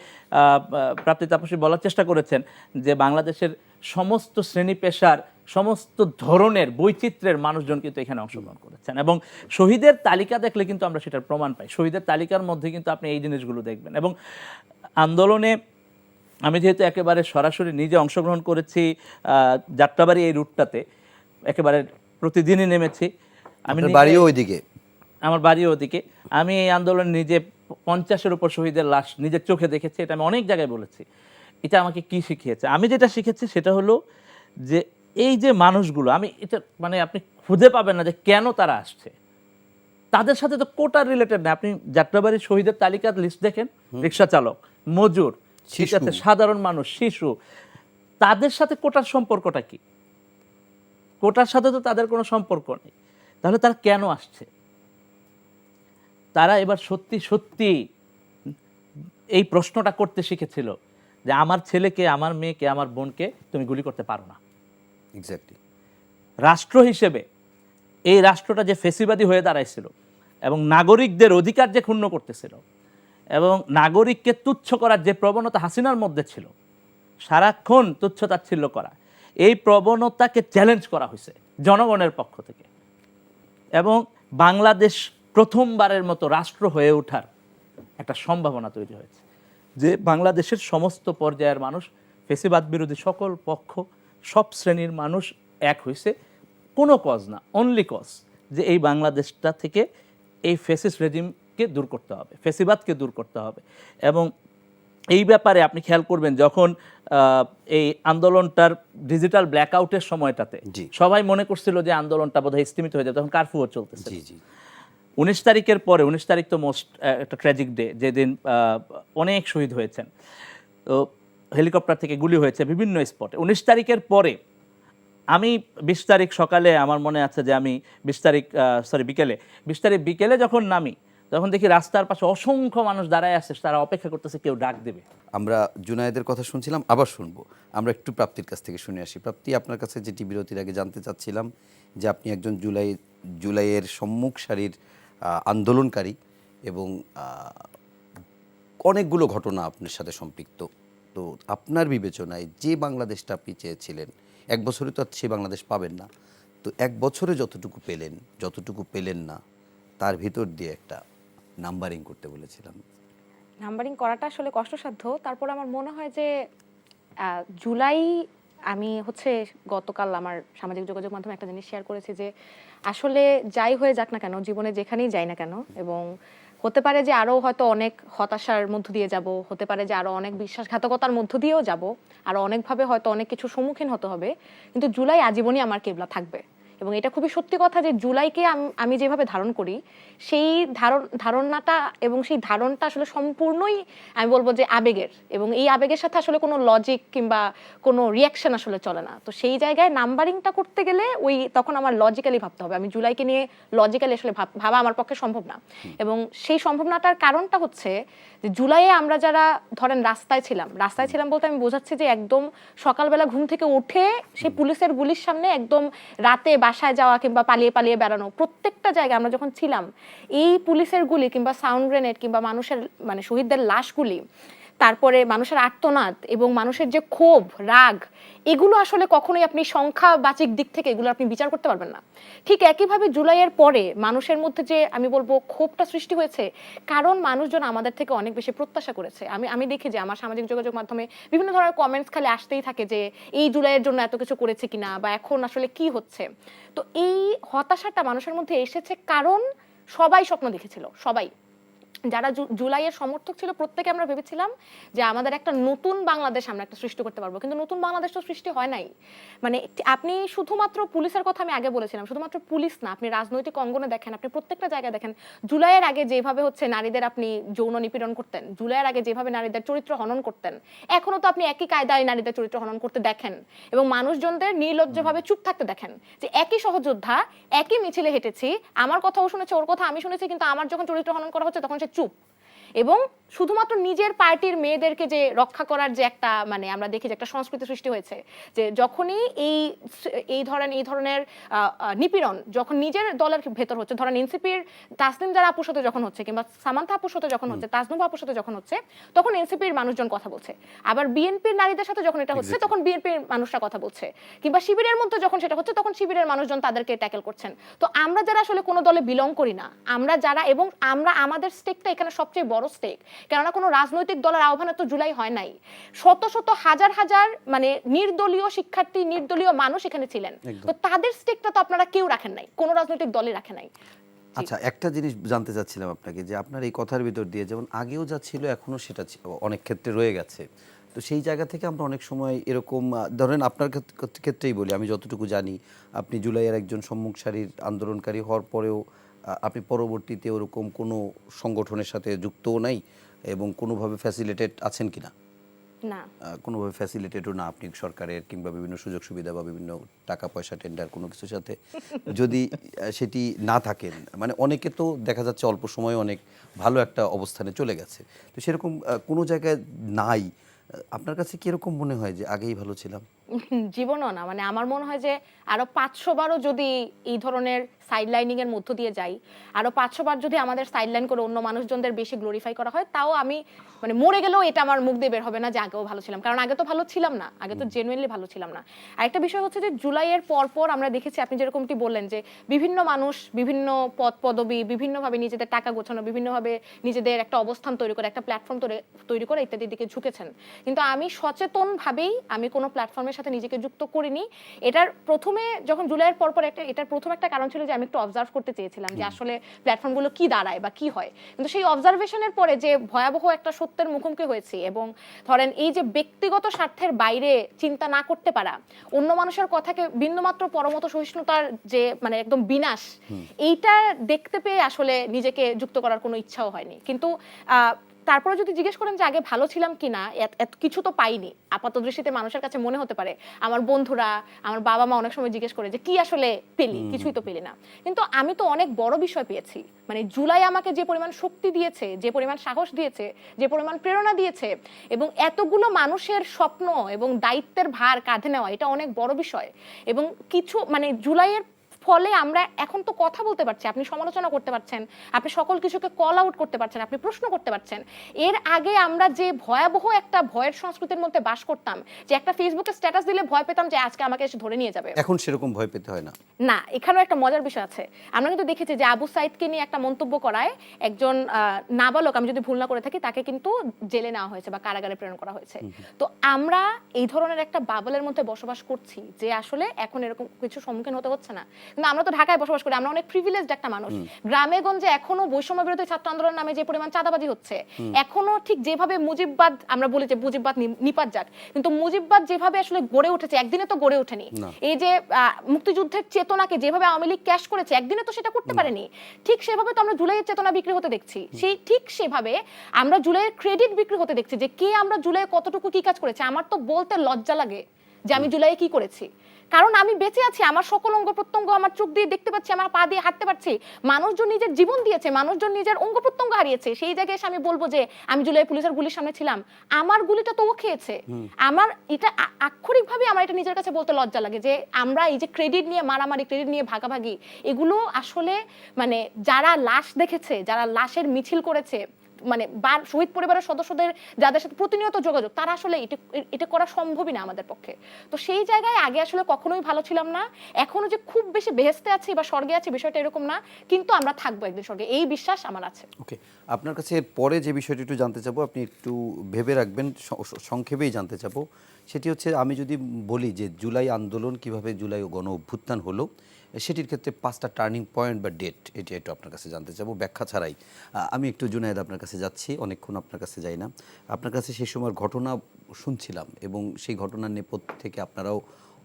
প্রাপ্তি তাপসী বলার চেষ্টা করেছেন যে বাংলাদেশের সমস্ত শ্রেণী পেশার সমস্ত ধরনের বৈচিত্র্যের মানুষজন কিন্তু এখানে অংশগ্রহণ করেছেন। এবং শহীদের তালিকা দেখলে কিন্তু আমরা সেটার প্রমাণ পাই। শহীদের তালিকার মধ্যে কিন্তু আপনি এই জিনিসগুলো দেখবেন। এবং আন্দোলনে আমি যেহেতু একেবারে সরাসরি নিজে অংশগ্রহণ করেছি, যাত্রাবাড়ি এই রুটটাতে একেবারে প্রতিদিনই নেমেছি। আমি বাড়িও ওইদিকে, আমার বাড়িও ওদিকে। আমি এই আন্দোলনে নিজে 50-এর উপর শহীদের লাশ নিজের চোখে দেখেছি, এটা আমি অনেক জায়গায় বলেছি। এটা আমাকে কি শিখিয়েছে? আমি যেটা শিখেছি সেটা হলো যে এই যে মানুষগুলো, আমি এটা মানে আপনি খুঁজে পাবেন না যে কেন তারা আসছে। তাদের সাথে তো কোটার রিলেটেড না। আপনি যাত্রাবাড়ির শহীদের তালিকার লিস্ট দেখেন, রিক্সা চালক, মজুর, ঠিক আছে, সাধারণ মানুষ, শিশু, তাদের সাথে কোটার সম্পর্কটা কি? কোটার সাথে তো তাদের কোনো সম্পর্ক নেই। তাহলে তারা কেন আসছে? তারা এবার সত্যি সত্যি এই প্রশ্নটা করতে শিখেছিল যে আমার ছেলেকে, আমার মেয়েকে, আমার বোনকে তুমি গুলি করতে পারো না। এক্স্যাক্টলি। রাষ্ট্র হিসেবে এই রাষ্ট্রটা যে ফেসিবাদী হয়ে দাঁড়াইছিল এবং নাগরিকদের অধিকার যে ক্ষুণ্ণ করতেছিল এবং নাগরিককে তুচ্ছ করার যে প্রবণতা হাসিনার মধ্যে ছিল, সারাক্ষণ তুচ্ছতাচ্ছিল্য করা, এই প্রবণতাকে চ্যালেঞ্জ করা হয়েছে জনগণের পক্ষ থেকে। এবং বাংলাদেশ প্রথমবারের মতো রাষ্ট্র হয়ে ওঠার একটা সম্ভাবনা তৈরি হয়েছে, যে বাংলাদেশের সমস্ত পর্যায়ের মানুষ, ফেসিবাদ বিরোধী সকল পক্ষ, সব শ্রেণীর মানুষ এক হয়েছে। কোনো কজ না, অনলি কজ যে এই বাংলাদেশটা থেকে এই ফেসিস্ট রেজিমকে দূর করতে হবে, ফেসিবাদকে দূর করতে হবে। এবং এই ব্যাপারে আপনি খেয়াল করবেন যখন এই আন্দোলনটার ডিজিটাল ব্ল্যাকআউটের সময়টাতে সবাই মনে করছিল যে আন্দোলনটা বোধহয় স্থিমিত হয়ে যাবে, তখন কারফিউ চলতেছে। 19 তারিখের পরে, 19 তারিখ তো মোস্ট একটা ট্র্যাজিক ডে, যেদিন অনেক শহীদ হয়েছেন। তো হেলিকপ্টার থেকে গুলি হয়েছে বিভিন্ন স্পটে। 19 তারিখের পরে আমি 20 তারিখ সকালে, আমার মনে আছে যে আমি 20 তারিখ বিকেলে যখন নামি, তখন দেখি রাস্তার পাশে অসংখ্য মানুষ দাঁড়ায় আছে, তারা অপেক্ষা করতেছে কেউ ডাক দেবে। আমরা জুনায়েদের কথা শুনছিলাম, আবার শুনবো। আমরা একটু প্রাপ্তির কাছ থেকে শুনে আসি। প্রাপ্তি, আপনার কাছে যেটি বিরতির আগে জানতে চাচ্ছিলাম যে আপনি একজন জুলাইয়ের সম্মুখ সারির আন্দোলনকারী এবং অনেকগুলো ঘটনা আপনার সাথে সম্পৃক্ত। তো আপনার বিবেচনায় যে বাংলাদেশটা আপনি চেয়েছিলেন, এক বছরে তো আর সেই বাংলাদেশ পাবেন না, তো এক বছরে যতটুকু পেলেন, যতটুকু পেলেন না, তার ভিতর দিয়ে একটা নাম্বারিং করতে বলেছিলাম। নাম্বারিং করাটা আসলে কষ্টসাধ্য। তারপর আমার মনে হয় যে জুলাই, আমি গতকাল আমার সামাজিক যোগাযোগ মাধ্যমে একটা জিনিস শেয়ার করেছি যে আসলে যাই হয়ে যাক না কেন, জীবনে যেখানেই যাই না কেন, এবং হতে পারে যে আরো হয়তো অনেক হতাশার মধ্য দিয়ে যাব, হতে পারে যে আরো অনেক বিশ্বাসঘাতকতার মধ্য দিয়েও যাব, আরো অনেকভাবে হয়তো অনেক কিছু সম্মুখীন হতে হবে, কিন্তু জুলাই আজীবনই আমার কেবলা থাকবে। এবং এটা খুবই সত্যি কথা যে জুলাইকে আমি যেভাবে ধারণ করি, সেই ধারণাটা এবং সেই ধারণটা আসলে সম্পূর্ণই আমি বলবো যে আবেগের, এবং এই আবেগের সাথে আসলে কোনো লজিক কিংবা কোনো রিয়াকশন আসলে চলে না। তো সেই জায়গায় নাম্বারিংটা করতে গেলে তখন আমার লজিক্যালি ভাবতে হবে। আমি জুলাইকে নিয়ে লজিক্যালি আসলে ভাবা আমার পক্ষে সম্ভব না। এবং সেই সম্ভাবনাটার কারণটা হচ্ছে যে জুলাইয়ে আমরা যারা ধরেন রাস্তায় ছিলাম বলতে আমি বোঝাচ্ছি যে একদম সকালবেলা ঘুম থেকে উঠে সেই পুলিশের গুলির সামনে একদম রাতে বাসায় যাওয়া কিংবা পালিয়ে পালিয়ে বেড়ানো, প্রত্যেকটা জায়গায় আমরা যখন ছিলাম, এই পুলিশের গুলি কিংবা সাউন্ড গ্রেনেড কিংবা মানুষের শহীদদের লাশগুলি, তারপরে মানুষের আর্তনাদ এবং মানুষের যে ক্ষোভ, রাগ, এগুলো আসলে কখনোই আপনি সংখ্যাবাচিক দিক থেকে এগুলো আপনি বিচার করতে পারবেন না। ঠিক একইভাবে জুলাইয়ের পরে মানুষের মধ্যে যে আমি বলবো ক্ষোভটা সৃষ্টি হয়েছে, কারণ মানুষজন আমাদের থেকে অনেক বেশি প্রত্যাশা করেছে। আমি দেখি যে আমার সামাজিক যোগাযোগ মাধ্যমে বিভিন্ন ধরনের কমেন্টস খালি আসতেই থাকে যে এই জুলাইয়ের জন্য এত কিছু করেছে কিনা, বা এখন আসলে কি হচ্ছে। তো এই হতাশাটা মানুষের মধ্যে এসেছে কারণ সবাই স্বপ্ন দেখেছিল, সবাই যারা জুলাইয়ের সমর্থক ছিল প্রত্যেকে আমরা ভেবেছিলাম যে আমাদের একটা নতুন বাংলাদেশ আমরা একটা সৃষ্টি করতে পারবো, কিন্তু নতুন বাংলাদেশ তো সৃষ্টি হয় নাই। মানে আপনি শুধুমাত্র পুলিশের কথা আমি আগে বলেছিলাম, শুধুমাত্র পুলিশ না, আপনি রাজনৈতিক অঙ্গনে দেখেন, আপনি প্রত্যেকটা জায়গায় দেখেন, জুলাইয়ের আগে যেভাবে হচ্ছে নারীদের আপনি যৌন নিপীড়ন করতেন, জুলাইয়ের আগে যেভাবে নারীদের চরিত্র হনন করতেন, এখনো তো আপনি একই কায়দায় নারীদের চরিত্র হনন করতে দেখেন এবং মানুষজনদের নির্লজ্জভাবে চুপ থাকতে দেখেন। যে একই সহযোদ্ধা একই মিছিলে হেঁটেছি, আমার কথাও শুনেছে, ওর কথা আমি শুনেছি, কিন্তু আমার যখন চরিত্র হনন করা হচ্ছে তখন সে চুপ। এবং শুধুমাত্র নিজের পার্টির মেয়েদেরকে যে রক্ষা করার যে একটা মানে আমরা দেখি যে একটা সংস্কৃতি সৃষ্টি হয়েছে, যে যখনই এই ধরনের নিপীড়ন যখন নিজের দলের ভেতর হচ্ছে, ধরেন এনসিপির তাসনিম যারা আপুর সাথে যখন হচ্ছে, কিংবা সামান্থা আপুর সাথে যখন হচ্ছে, তাজনুভা আপুর সাথে যখন হচ্ছে, তখন এনসিপির মানুষজন কথা বলছে। আবার বিএনপির নারীদের সাথে যখন এটা হচ্ছে তখন বিএনপির মানুষরা কথা বলছে, কিংবা শিবিরের মধ্যে যখন সেটা হচ্ছে তখন শিবিরের মানুষজন তাদেরকে ট্যাকেল করছেন। তো আমরা যারা আসলে কোনো দলে বিলং করি না, আমরা যারা, এবং আমরা আমাদের স্টেকটা এখানে সবচেয়ে বড় স্টেক, কেননা কোনো রাজনৈতিক দলের আহ্বানে তো জুলাই হয় নাই, শত শত হাজার হাজার মানে নির্দলীয় শিক্ষার্থী, নির্দলীয় মানুষ এখানে ছিলেন। তো তাদের স্টেকটা তো আপনারা কেউ রাখেন নাই, কোনো রাজনৈতিক দলই রাখে নাই। আচ্ছা, একটা জিনিস জানতে চাচ্ছিলাম আপনাকে, যে আপনার এই কথার ভিতর দিয়ে যেমন আগেও যা ছিল এখনো সেটা অনেক ক্ষেত্রে রয়ে গেছে, তো সেই জায়গা থেকে আমরা অনেক সময় এরকম ধরেন আপনার ক্ষেত্রেই বলি, আমি যতটুকু জানি আপনি জুলাইয়ের একজন সম্মুখ সারির আন্দোলনকারী হওয়ার পরেও আপনি পরবর্তীতে ওরকম কোনো সংগঠনের সাথে যুক্তও নাই এবং কোনোভাবে ফ্যাসিলিটেট আছেন কিনা? না, কোনোভাবে ফ্যাসিলিটেটও না আপনি সরকারের কিংবা বিভিন্ন সুযোগ সুবিধা বা বিভিন্ন টাকা পয়সা টেন্ডার কোনো কিছুর সাথে যদি সেটি না থাকেন, মানে অনেকে তো দেখা যাচ্ছে অল্প সময়ে অনেক ভালো একটা অবস্থানে চলে গেছে, তো সেরকম কোনো জায়গায় নাই, আপনার কাছে কি এরকম মনে হয় যে আগেই ভালো ছিলাম? জীবনও না, মানে আমার মনে হয় যে আরো 500 বারও যদি এই ধরনের সাইডলাইনিং এর মধ্য দিয়ে যাই, আরো 500 বার যদি আমাদের সাইডলাইন করে অন্য মানুষজনদের বেশি গ্লোরিফাই করা হয়, তাও আমি মানে মরে গেলেও এটা আমার মুখ দিয়ে বের হবে না যে আগেও ভালো ছিলাম, কারণ আগে তো ভালো ছিলাম না, আগে তো জেনুইনলি ভালো ছিলাম না। আরেকটা বিষয় হচ্ছে যে জুলাইয়ের পর আমরা দেখেছি, আপনি যেরকমটি বললেন যে বিভিন্ন মানুষ বিভিন্ন পদ পদবি বিভিন্নভাবে নিজেদের টাকা গোছানো, বিভিন্নভাবে নিজেদের একটা অবস্থান তৈরি করে, একটা প্ল্যাটফর্ম তৈরি করে ইত্যাদির দিকে ঝুঁকেছেন, কিন্তু আমি সচেতনভাবেই আমি কোনো প্ল্যাটফর্মের সাথে নিজেকে যুক্ত করিনি। এটার প্রথমে যখন জুলাইয়ের পর এটার প্রথম একটা কারণ ছিল যে আমি একটু অবজার্ভ করতে চেয়েছিলাম যে আসলে প্ল্যাটফর্মগুলো কি দাঁড়ায় বা কি হয়, কিন্তু সেই অবজারভেশনের পরে যে ভয়াবহ একটা সত্যের মুখোমুখি হয়েছি, এবং ধরেন এই যে ব্যক্তিগত স্বার্থের বাইরে চিন্তা না করতে পারা, অন্য মানুষের কথাকে বিন্দুমাত্র পরমত সহিষ্ণুতার যে মানে একদম বিনাশ, এইটা দেখতে পেয়ে আসলে নিজেকে যুক্ত করার কোনো ইচ্ছাও হয়নি। কিন্তু তারপরে যদি জিজ্ঞেস করেন যে আগে ভালো ছিলাম কিনা, এত কিছু তো পাইনি, আপাত দৃষ্টিতে মানুষের কাছে মনে হতে পারে, আমার বন্ধুরা, আমার বাবা মা অনেক সময় জিজ্ঞেস করে যে কি আসলে পেলি, কিছুই তো পেলি না, কিন্তু আমি তো অনেক বড় বিষয় পেয়েছি। মানে জুলাই আমাকে যে পরিমাণ শক্তি দিয়েছে, যে পরিমাণ সাহস দিয়েছে, যে পরিমাণ প্রেরণা দিয়েছে, এবং এতগুলো মানুষের স্বপ্ন এবং দায়িত্বের ভার কাঁধে নেওয়া, এটা অনেক বড় বিষয়। এবং কিছু মানে জুলাইয়ের ফলে আমরা এখন তো কথা বলতে পারছি, আপনি সমালোচনা করতে পারছেন, আপনি সকল কিছুকে কল আউট করতে পারছেন, আপনি প্রশ্ন করতে পারছেন। এর আগে আমরা যে ভয়াবহ একটা ভয়ের সংস্কৃতির মধ্যে বাস করতাম, যে একটা ফেসবুকে স্ট্যাটাস দিলে ভয় পেতাম যে আজকে আমাকে এসে ধরে নিয়ে যাবে, এখন সেরকম ভয় পেতে হয় না। না, এখানেও একটা মজার বিষয় আছে। আমরা কিন্তু দেখেছি যে আবু সাইদকে নিয়ে একটা মন্তব্য করায় একজন নাবালক, আমি যদি ভুল না করে থাকি, তাকে কিন্তু জেলে নেওয়া হয়েছে বা কারাগারে প্রেরণ করা হয়েছে। তো আমরা এই ধরনের একটা বাবলের মধ্যে বসবাস করছি যে আসলে এখন এরকম কিছু সম্মুখীন হতে হচ্ছে না, কিন্তু আমরা তো ঢাকায় বসবাস করি, আমরা অনেক প্রিভিলেজড একটা মানুষ। গ্রামে গঞ্জে এখনো বৈষম্য বিরোধী ছাত্র আন্দোলনের নামে যে পরিমাণ চাঁদাবাজি হচ্ছে, এখনো ঠিক যেভাবে মুজিববাদ আমরা বলি যে মুজিববাদ নিপাত যাক, কিন্তু মুজিববাদ যেভাবে আসলে গড়ে উঠেছে একদিনে তো গড়ে ওঠেনি। এই যে মুক্তিযুদ্ধের চেতনাকে যেভাবে আওয়ামী লীগ ক্যাশ করেছে একদিনে তো সেটা করতে পারেনি, ঠিক সেভাবে তো আমরা জুলাইয়ের চেতনা বিক্রি হতে দেখছি, সেই ঠিক সেভাবে আমরা জুলাইয়ের ক্রেডিট বিক্রি হতে দেখছি, যে কে আমরা জুলাই কতটুকু কি কাজ করেছে। আমার তো বলতে লজ্জা লাগে যে আমি জুলাইয়ে কি করেছি, কারণ আমি বেঁচে আছি, আমার সকল অঙ্গ প্রত্যঙ্গ আমার চোখ দিয়ে দেখতে পাচ্ছি, আমার পা দিয়ে হাঁটতে পারছি, মানুষজন নিজের জীবন দিয়েছে, মানুষজন নিজের অঙ্গ প্রত্যঙ্গ হারিয়েছে, সেই জায়গায় এসে আমি বলবো যে আমি জুলাই পুলিশের গুলির সামনে ছিলাম, আমার গুলিটা তো ও খেয়েছে। আমার এটা আক্ষরিকভাবে আমার এটা নিজের কাছে বলতে লজ্জা লাগে যে আমরা এই যে ক্রেডিট নিয়ে মারামারি, ক্রেডিট নিয়ে ভাগাভাগি, এগুলো আসলে মানে যারা লাশ দেখেছে, যারা লাশের মিছিল করেছে, মানে শহীদ পরিবারের সদস্যদের যাদের সাথে প্রতিনিয়ত যোগাযোগ, তারা আসলে এটা করা সম্ভবই না আমাদের পক্ষে। তো সেই জায়গায় আগে আসলে কখনোই ভালো ছিলাম না, এখনো যে খুব বেশি বেহেশতে আছি বা স্বর্গে আছি বিষয়টা এরকম না, কিন্তু আমরা থাকবো একদিন স্বর্গে, এই বিশ্বাস আমার আছে। ওকে, আপনার কাছে পরে যে বিষয়টি একটু জানতে চাবো, আপনি একটু ভেবে রাখবেন, সংক্ষেপেই জানতে চাবো, সেটি হচ্ছে আমি যদি বলি যে জুলাই আন্দোলন কিভাবে জুলাই গণ অভ্যুত্থান হলো সেটির ক্ষেত্রে 5টা টার্নিং পয়েন্ট বা ডেট এটি একটু আপনার কাছে জানতে চাবো ব্যাখ্যা ছাড়াই। আমি একটু জুনায়েদ আপনার কাছে যাচ্ছি, অনেকক্ষণ আপনার কাছে যাই না। আপনার কাছে সেই সময়ের ঘটনা শুনছিলাম এবং সেই ঘটনার নেপথ্য থেকে আপনারাও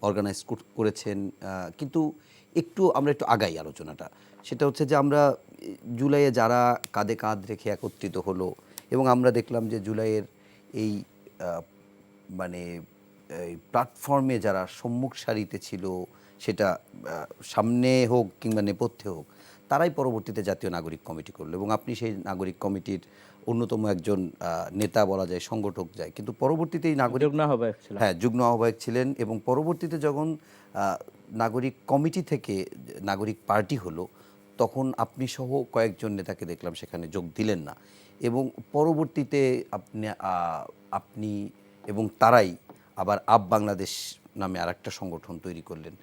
অর্গানাইজ করেছেন, কিন্তু আমরা একটু আগাই আলোচনাটা। সেটা হচ্ছে যে আমরা জুলাইয়ে যারা কাঁধে কাঁধ রেখে একত্রিত হলো এবং আমরা দেখলাম যে জুলাইয়ের এই মানে এই প্ল্যাটফর্মে যারা সম্মুখ সারিতে ছিল, সেটা সামনে হোক কিংবা নেপথ্যে হোক, তারাই পরবর্তীতে জাতীয় নাগরিক কমিটি করলো এবং আপনি সেই নাগরিক কমিটির অন্যতম একজন নেতা বলা যায়, সংগঠক যায়। কিন্তু পরবর্তীতে এই যুগ্ম আহ্বায়ক ছিলেন এবং পরবর্তীতে যখন নাগরিক কমিটি থেকে নাগরিক পার্টি হলো, তখন আপনি সহ কয়েকজন নেতাকে দেখলাম সেখানে যোগ দিলেন না এবং পরবর্তীতে আপনি এবং তারাই আবার আপ বাংলাদেশ নামে আরেকটা সংগঠন তৈরি করলেন।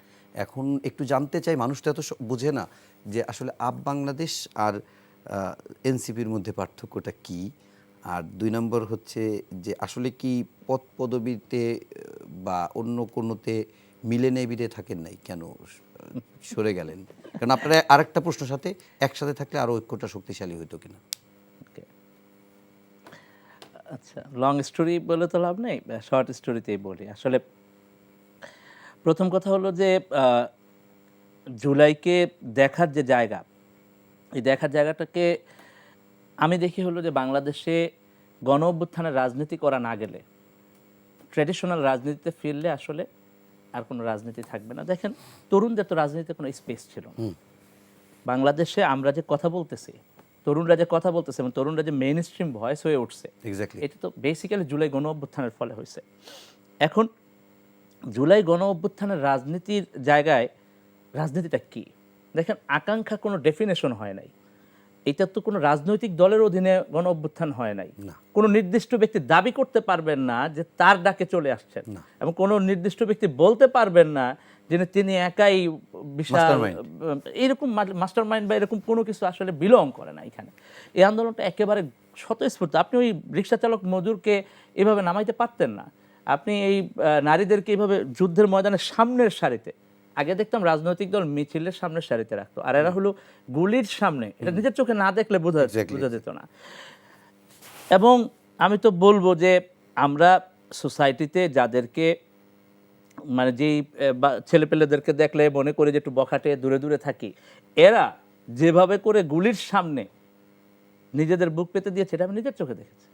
এখন একটু জানতে চাই, মানুষ তো এত বোঝে না যে আসলে আপ বাংলাদেশ আর এনসিপির মধ্যে পার্থক্যটা কি, আর 2 নম্বর হচ্ছে যে আসলে কি পদ পদবিতে বা অন্য কোনোতে মিলে নেবিলে থাকেন নাই, কেন সরে গেলেন? কারণ আপনারা আরেকটা প্রশ্নের সাথে একসাথে থাকলে আরও ঐক্যটা শক্তিশালী হইতো কিনা। আচ্ছা, লং স্টোরি বলে তো লাভ নেই, শর্ট স্টোরিতেই বলি। আসলে প্রথম কথা হলো যে জুলাইকে দেখার যে জায়গা, এই দেখার জায়গাটাকে আমি দেখি হলো যে বাংলাদেশে গণ অভ্যুত্থানের রাজনীতি করা না গেলে, ট্র্যাডিশনাল রাজনীতিতে ফিরলে আসলে আর কোনো রাজনীতি থাকবে না। দেখেন, তরুণদের তো রাজনীতিতে কোনো স্পেস ছিল না। বাংলাদেশে আমরা যে কথা বলতেছি, তরুণরা যে কথা বলতেছে এবং তরুণরা যে মেইন স্ট্রিম ভয়েস হয়ে উঠছে, এটা তো বেসিক্যালি জুলাই গণ অভ্যুত্থানের ফলে হয়েছে। এখন জুলাই গণ অভ্যুত্থানের রাজনীতির জায়গায় রাজনীতিটা কি? দেখেন, আকাঙ্ক্ষা কোনো ডেফিনেশন হয় নাই। এটা তো কোনো রাজনৈতিক দলের অধীনে গণ অভ্যুত্থান হয় নাই। কোনো নির্দিষ্ট ব্যক্তি দাবি করতে পারবেন না যে তার ডাকে চলে আসছেন, এবং কোনো নির্দিষ্ট ব্যক্তি বলতে পারবেন না যে তিনি একাই বিশাল এরকম মাস্টার মাইন্ড বা এরকম কোনো কিছু আসলে বিলং করে না এখানে। এই আন্দোলনটা একেবারে স্বতঃস্ফূর্ত। আপনি ওই রিক্সা চালক মজুরকে এভাবে নামাইতে পারতেন না। আপনি এই নারীদেরকে এইভাবে যুদ্ধের ময়দানের সামনের সারিতে, আগে দেখতাম রাজনৈতিক দল মিছিলের সামনের সারিতে রাখতো, আর এরা হলো গুলির সামনে। এটা নিজের চোখে না দেখলে বোঝা যেত না। এবং আমি তো বলবো যে আমরা সোসাইটিতে যাদেরকে মানে যেই ছেলেপেলেদেরকে দেখলে মনে করি যে একটু বখাটে দূরে দূরে থাকি, এরা যেভাবে করে গুলির সামনে নিজেদের বুক পেতে দিয়েছে, এটা আমি নিজের চোখে দেখেছি,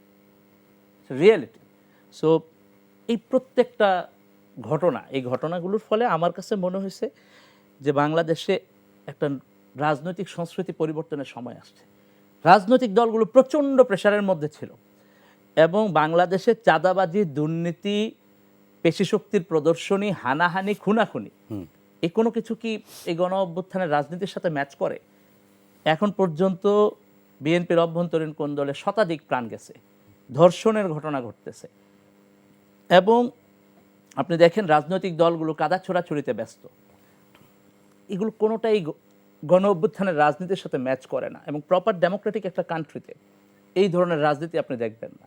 রিয়েলিটি। সো এই প্রত্যেকটা ঘটনা, এই ঘটনাগুলোর ফলে আমার কাছে মনে হয়েছে যে বাংলাদেশে একটা রাজনৈতিক সংস্কৃতি পরিবর্তনের সময় আসছে। রাজনৈতিক দলগুলো প্রচণ্ড প্রেশারের মধ্যে ছিল এবং বাংলাদেশে চাঁদাবাজি, দুর্নীতি, পেশিশক্তির প্রদর্শনী, হানাহানি, খুনাখুনি, এই কোনো কিছু কি এই গণ অভ্যুত্থানের রাজনীতির সাথে ম্যাচ করে? এখন পর্যন্ত বিএনপির অভ্যন্তরীণ কোন্দলে শতাধিক প্রাণ গেছে, ধর্ষণের ঘটনা ঘটতেছে, এবং আপনি দেখেন রাজনৈতিক দলগুলো কাদা ছোড়াছুড়িতে ব্যস্ত। এগুলো কোনোটাই গণ অভ্যুত্থানের রাজনীতির সাথে ম্যাচ করে না। এবং প্রপার ডেমোক্রেটিক একটা কান্ট্রিতে এই ধরনের রাজনীতি আপনি দেখবেন না।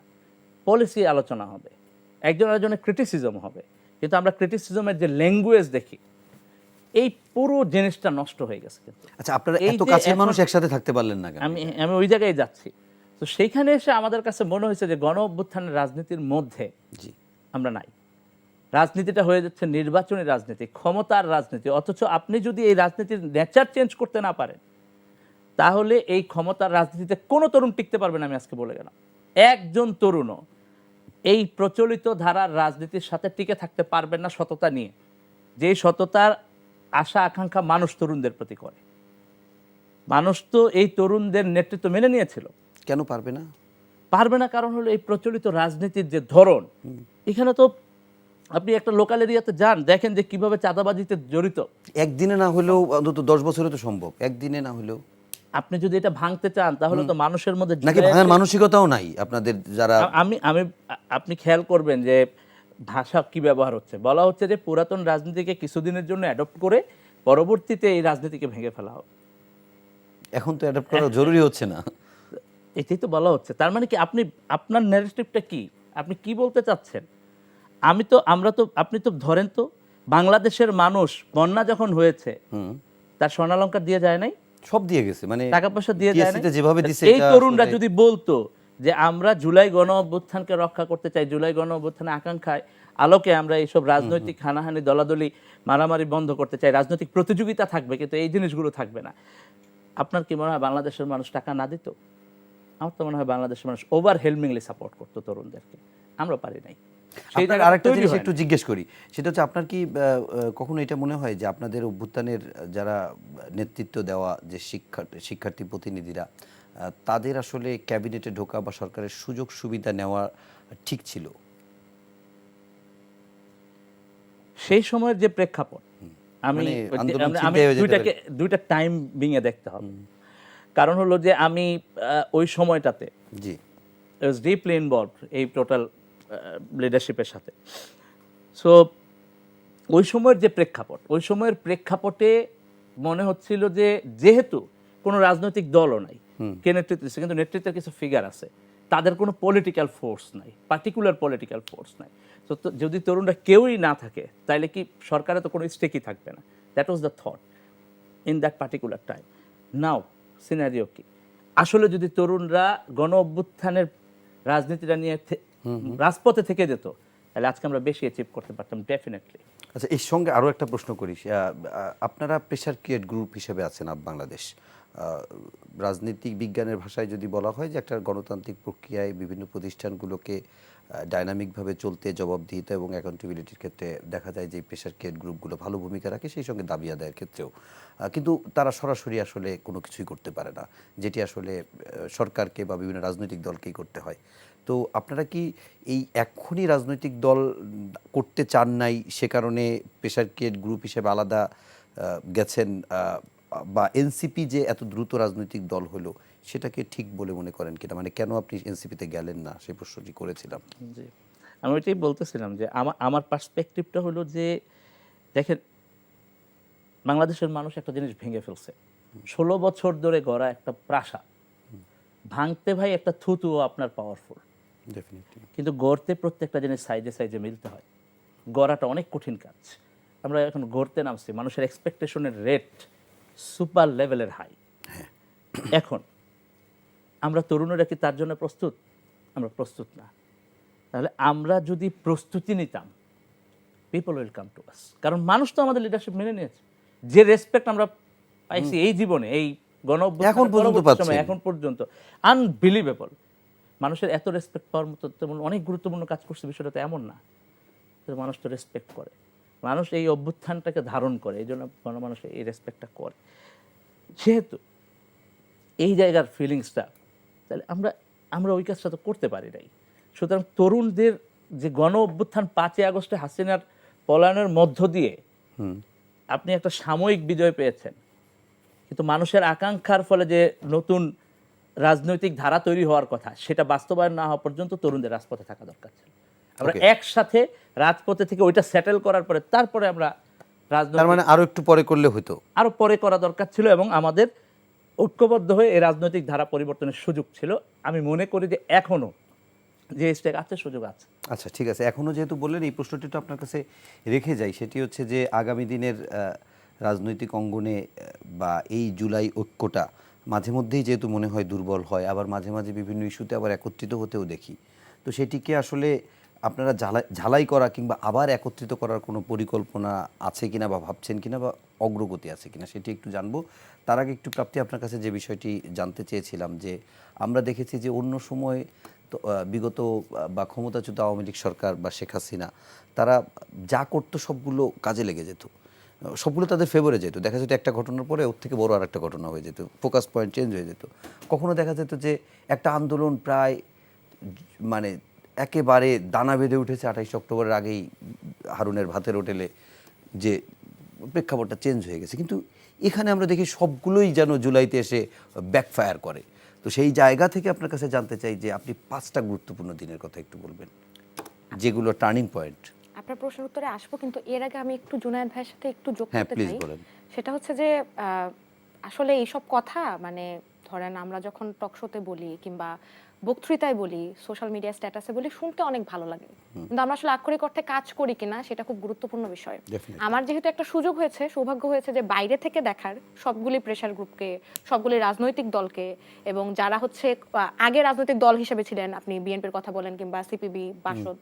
পলিসি আলোচনা হবে, একজন আরেকজনের ক্রিটিসিজম হবে, কিন্তু আমরা ক্রিটিসিজমের যে ল্যাঙ্গুয়েজ দেখি, এই পুরো জিনিসটা নষ্ট হয়ে গেছে। আচ্ছা, আপনারা এত কাছের মানুষ একসাথে থাকতে পারলেন না কেন? আমি ওই জায়গায় যাচ্ছি। তো সেইখানে এসে আমাদের কাছে মনে হয়েছে যে গণ অভ্যুত্থানের রাজনীতির মধ্যে আমরা নাই। রাজনীতিটা হয়ে যাচ্ছে নির্বাচনী রাজনীতি, ক্ষমতার রাজনীতি। অথচ আপনি যদি এই রাজনীতির নেচার চেঞ্জ করতে না পারেন, তাহলে এই ক্ষমতার রাজনীতিতে কোনো তরুণ টিকতে পারবে না। আমি আজকে বলে গেলাম, একজন তরুণও এই প্রচলিত ধারার রাজনীতির সাথে টিকে থাকতে পারবেন না সততা নিয়ে। যেই সততার আশা আকাঙ্ক্ষা মানুষ তরুণদের প্রতি করে, মানুষ তো এই তরুণদের নেতৃত্ব মেনে নিয়েছিল। কেন পারবে না? পারবে না কারণ হলো এই প্রচলিত রাজনীতির যে ধরন। এখানে তো আপনি একটা লোকাল এরিয়াতে যান, দেখেন যে কিভাবে চাঁদাবাজিতে জড়িত। একদিনে না হলেও অন্তত 10 বছরে তো সম্ভব, একদিনে না হলেও। আপনি যদি এটা ভাঙতে চান তাহলে তো মানুষের মধ্যে নাকি ভাঙার মানসিকতাও নাই আপনাদের যারা। আপনি খেয়াল করবেন যে ভাষা কি ব্যবহার হচ্ছে। বলা হচ্ছে যে পুরাতন রাজনীতিকে কিছুদিনের জন্য অ্যাডপ্ট করে পরবর্তীতে এই রাজনীতিকে ভেঙে ফেলা হবে। এখন তো অ্যাডপ্ট করা জরুরি হচ্ছে না, এটাই তো বলা হচ্ছে। তার মানে কি আপনি আপনার ন্যারেটিভটা কি, আপনি কি বলতে চাচ্ছেন? আপনি তো ধরেন তো বাংলাদেশের মানুষ বন্যা যখন হয়েছে তার স্বর্ণালঙ্কার দিয়ে যায় নাই, সব দিয়ে গেছে, মানে টাকা পয়সা দিয়ে যায় TSC নাই। তে যেভাবে দিছে এই এটা তরুণরা আসলে- যদি বলতো যে আমরা জুলাই গণ অভ্যুত্থানকে রক্ষা করতে চাই, জুলাই গণ অভ্যুত্থানের আকাঙ্ক্ষায় আলোকে আমরা এইসব রাজনৈতিক হানাহানি দলাদলি মারামারি বন্ধ করতে চাই, রাজনৈতিক প্রতিযোগিতা থাকবে কিন্তু এই জিনিসগুলো থাকবে না, আপনার কি মনে হয় বাংলাদেশের মানুষ টাকা না দিত? আমার তো মনে হয় বাংলাদেশের মানুষ ওভারহেলমিংলি সাপোর্ট করতো তরুণদেরকে। আমরা পারি নাই। সেই আপনার জায়গাটা আরেকটা তৈরি জিনিস হয় একটু নাই। জিজ্ঞেস করি, সেটা হচ্ছে আপনার কি কখনো এটা মনে হয় যে আপনাদের অভ্যুত্থানের যারা নেতৃত্ব দেওয়া যে শিক্ষার্থী প্রতিনিধিরা তাদের আসলে ক্যাবিনেটে ঢোকা বা সরকারের সুযোগ সুবিধা নেওয়া ঠিক ছিল? সেই সময়ের যে প্রেক্ষাপট, আমি মানে আন্দোলন আমি ছিনতাই হয়ে যেতে দুইটাকে দুইটা টাইম ভেঙে দেখতে হবে। কারণ হলো যে আমি ওই সময়টাতে জি, was deeply involved এই টোটাল লিডারশিপের সাথে। সো ওই সময়ের যে প্রেক্ষাপট, ওই সময়ের প্রেক্ষাপটে মনে হচ্ছিল যে যেহেতু কোনো রাজনৈতিক দলও নাই, কে নেতৃত্ব দিচ্ছে, কিন্তু নেতৃত্বের কিছু ফিগার আছে, তাদের কোনো পলিটিক্যাল ফোর্স নাই, পার্টিকুলার পলিটিক্যাল ফোর্স নাই। তো যদি তরুণরা কেউই না থাকে তাহলে কি সরকারে তো কোনো স্টেকই থাকবে না। That was the thought in that particular time. Now scenario কি, আসলে যদি তরুণরা গণ অভ্যুত্থানের রাজনীতিটা নিয়ে রাজপথে থেকে যেত তাহলে আজকে আমরা বেশি অ্যাচিভ করতে পারতাম ডেফিনেটলি। আচ্ছা, এর সঙ্গে আরও একটা প্রশ্ন করি। আপনারা প্রেশার ক্রিয়েট গ্রুপ হিসেবে আছেন বাংলাদেশ। রাজনৈতিক বিজ্ঞানের ভাষায় যদি বলা হয় যে একটা গণতান্ত্রিক প্রক্রিয়ায় বিভিন্ন প্রতিষ্ঠানগুলোকে ডাইনামিকভাবে চলতে, জবাবদিহিতা এবং অ্যাকাউন্টেবিলিটির ক্ষেত্রে দেখা যায় যে প্রেশার ক্রিয়েট গ্রুপগুলো ভালো ভূমিকা রাখে, সেই সঙ্গে দাবি আদায়ের ক্ষেত্রেও। কিন্তু তারা সরাসরি আসলে কোনো কিছুই করতে পারে না, যেটি আসলে সরকারকে বা বিভিন্ন রাজনৈতিক দলকেই করতে হয়। তো আপনারা কি এই এক্ষুনি রাজনৈতিক দল করতে চান নাই, সে কারণে প্রেশার ক্রিয়েট গ্রুপ হিসেবে আলাদা গেছেন, বা এনসিপি যে এত দ্রুত রাজনৈতিক দল হলো সেটাকে ঠিক বলে মনে করেন কিনা? মানে কেন আপনি এনসিপিতে গেলেন না, সেই প্রশ্নটি করেছিলাম। জি, আমি ওইটাই বলতেছিলাম যে আমার পার্সপেক্টিভটা হলো যে দেখেন, বাংলাদেশের মানুষ একটা জিনিস ভেঙে ফেলছে। 16 বছর ধরে গড়া একটা প্রাসাদ ভাঙতে ভাই একটা থুতুও আপনার পাওয়ারফুল, ডেফিনেটলি। কিন্তু গড়তে প্রত্যেকটা জিনিস সাইজে সাইজে মিলতে হয়। গড়াটা অনেক কঠিন কাজ। আমরা এখন গড়তে নামছি, মানুষের এক্সপেকটেশনের রেট সুপার লেভেলের হাই। এখন আমরা তরুণরা কি তার জন্য প্রস্তুত? আমরা প্রস্তুত না। তাহলে আমরা যদি প্রস্তুতি নিতাম, people will come to us. কারণ মানুষ তো আমাদের লিডারশিপ মেনে নিয়েছে। যে রেসপেক্ট আমরা পাইছি এই জীবনে, এই গণ এখন পর্যন্ত পাচ্ছেন। এখন পর্যন্ত আনবিলিভেবল। মানুষের এত রেসপেক্ট পাওয়ার মতো তেমন অনেক গুরুত্বপূর্ণ কাজ করছে, বিষয়টা তো এমন না। কিন্তু মানুষ তো রেসপেক্ট করে, মানুষ এই অভ্যুত্থানটাকে ধারণ করে, এই জন্য মানুষ এই রেসপেক্টটা করে। যেহেতু এই জায়গার ফিলিংসটা, তাহলে আমরা ওই কাজটা তো করতে পারি নাই। সুতরাং তরুণদের যে গণ অভ্যুত্থান 5ই আগস্টে হাসিনার পলায়নের মধ্য দিয়ে আপনি একটা সাময়িক বিজয় পেয়েছেন, কিন্তু মানুষের আকাঙ্ক্ষার ফলে যে নতুন রাজনৈতিক ধারা তৈরি হওয়ার কথা, সেটা বাস্তবায়ন না হওয়া পর্যন্ত তরুণদের রাজপথে থাকা দরকার ছিল। আমরা Okay. একসাথে রাজপথে থেকে ওইটা সেটেল করার পরে তারপরে আমরা তার রাজনৈতিক মানে আরো একটু পরে করলে হতো। আরো পরে করা দরকার ছিল এবং আমাদের ঐক্যবদ্ধ হয়ে এই রাজনৈতিক ধারা পরিবর্তনের সুযোগ ছিল। আমি মনে করি যে এখনো যে স্টেক আছে, সুযোগ আছে। আচ্ছা, ঠিক আছে। এখনও যেহেতু বললেন, এই প্রশ্নটি তো আপনার কাছে রেখে যাই, সেটি হচ্ছে যে আগামী দিনের রাজনৈতিক অঙ্গনে বা এই জুলাই ঐক্যটা মাঝে মধ্যেই যেহেতু মনে হয় দুর্বল হয়, আবার মাঝে মাঝে বিভিন্ন ইস্যুতে আবার একত্রিত হতেও দেখি, তো সেটিকে আসলে আপনারা ঝালাই করা কিংবা আবার একত্রিত করার কোনো পরিকল্পনা আছে কিনা বা ভাবছেন কিনা বা অগ্রগতি আছে কিনা সেটি একটু জানবো। তার আগে একটু প্রাপ্তি, আপনার কাছে যে বিষয়টি জানতে চেয়েছিলাম যে আমরা দেখেছি যে অন্য সময় তো বিগত বা ক্ষমতাচ্যুত আওয়ামী লীগ সরকার বা শেখ হাসিনা তারা যা করতো সবগুলো কাজে লেগে যেত, সবগুলো তাদের ফেভারে যেত। দেখা যেত একটা ঘটনার পরে ওর থেকে বড় আর একটা ঘটনা হয়ে যেত, ফোকাস পয়েন্ট চেঞ্জ হয়ে যেত। কখনো দেখা যেত যে একটা আন্দোলন প্রায় মানে একেবারে দানা বেঁধে উঠেছে 28 অক্টোবরের আগেই হারুনের ভাতের হোটেলে, যে প্রেক্ষাপটটা চেঞ্জ হয়ে গেছে। কিন্তু এখানে আমরা দেখি সবগুলোই যেন জুলাইতে এসে ব্যাকফায়ার করে। তো সেই জায়গা থেকে আপনার কাছে জানতে চাই যে আপনি 5টা গুরুত্বপূর্ণ দিনের কথা একটু বলবেন, যেগুলো টার্নিং পয়েন্ট। আপনার প্রশ্নের উত্তরে আসবো, কিন্তু এর আগে আমি একটু জুনায়েদ ভাইয়ের সাথে একটু যোগ হ্যাঁ, করতে প্লিজ চাই। বলেন। সেটা হচ্ছে যে আসলে এইসব কথা, মানে ধরেন আমরা যখন টক শোতে বলি কিংবা বক্তৃতায় বলি, সোশ্যাল মিডিয়া স্ট্যাটাসে বলি, শুনতে অনেক ভালো লাগে, কিন্তু আমরা আসলে আক্ষরিক অর্থে কাজ করি কিনা সেটা খুব গুরুত্বপূর্ণ বিষয়। Definitely. আমার যেহেতু একটা সুযোগ হয়েছে, সৌভাগ্য হয়েছে যে বাইরে থেকে দেখার সবগুলি প্রেশার গ্রুপকে, সবগুলি রাজনৈতিক দলকে, এবং যারা হচ্ছে আগে রাজনৈতিক দল হিসেবে ছিলেন, আপনি বিএনপির কথা বলেন কিংবা সিপিবি, বাসদ,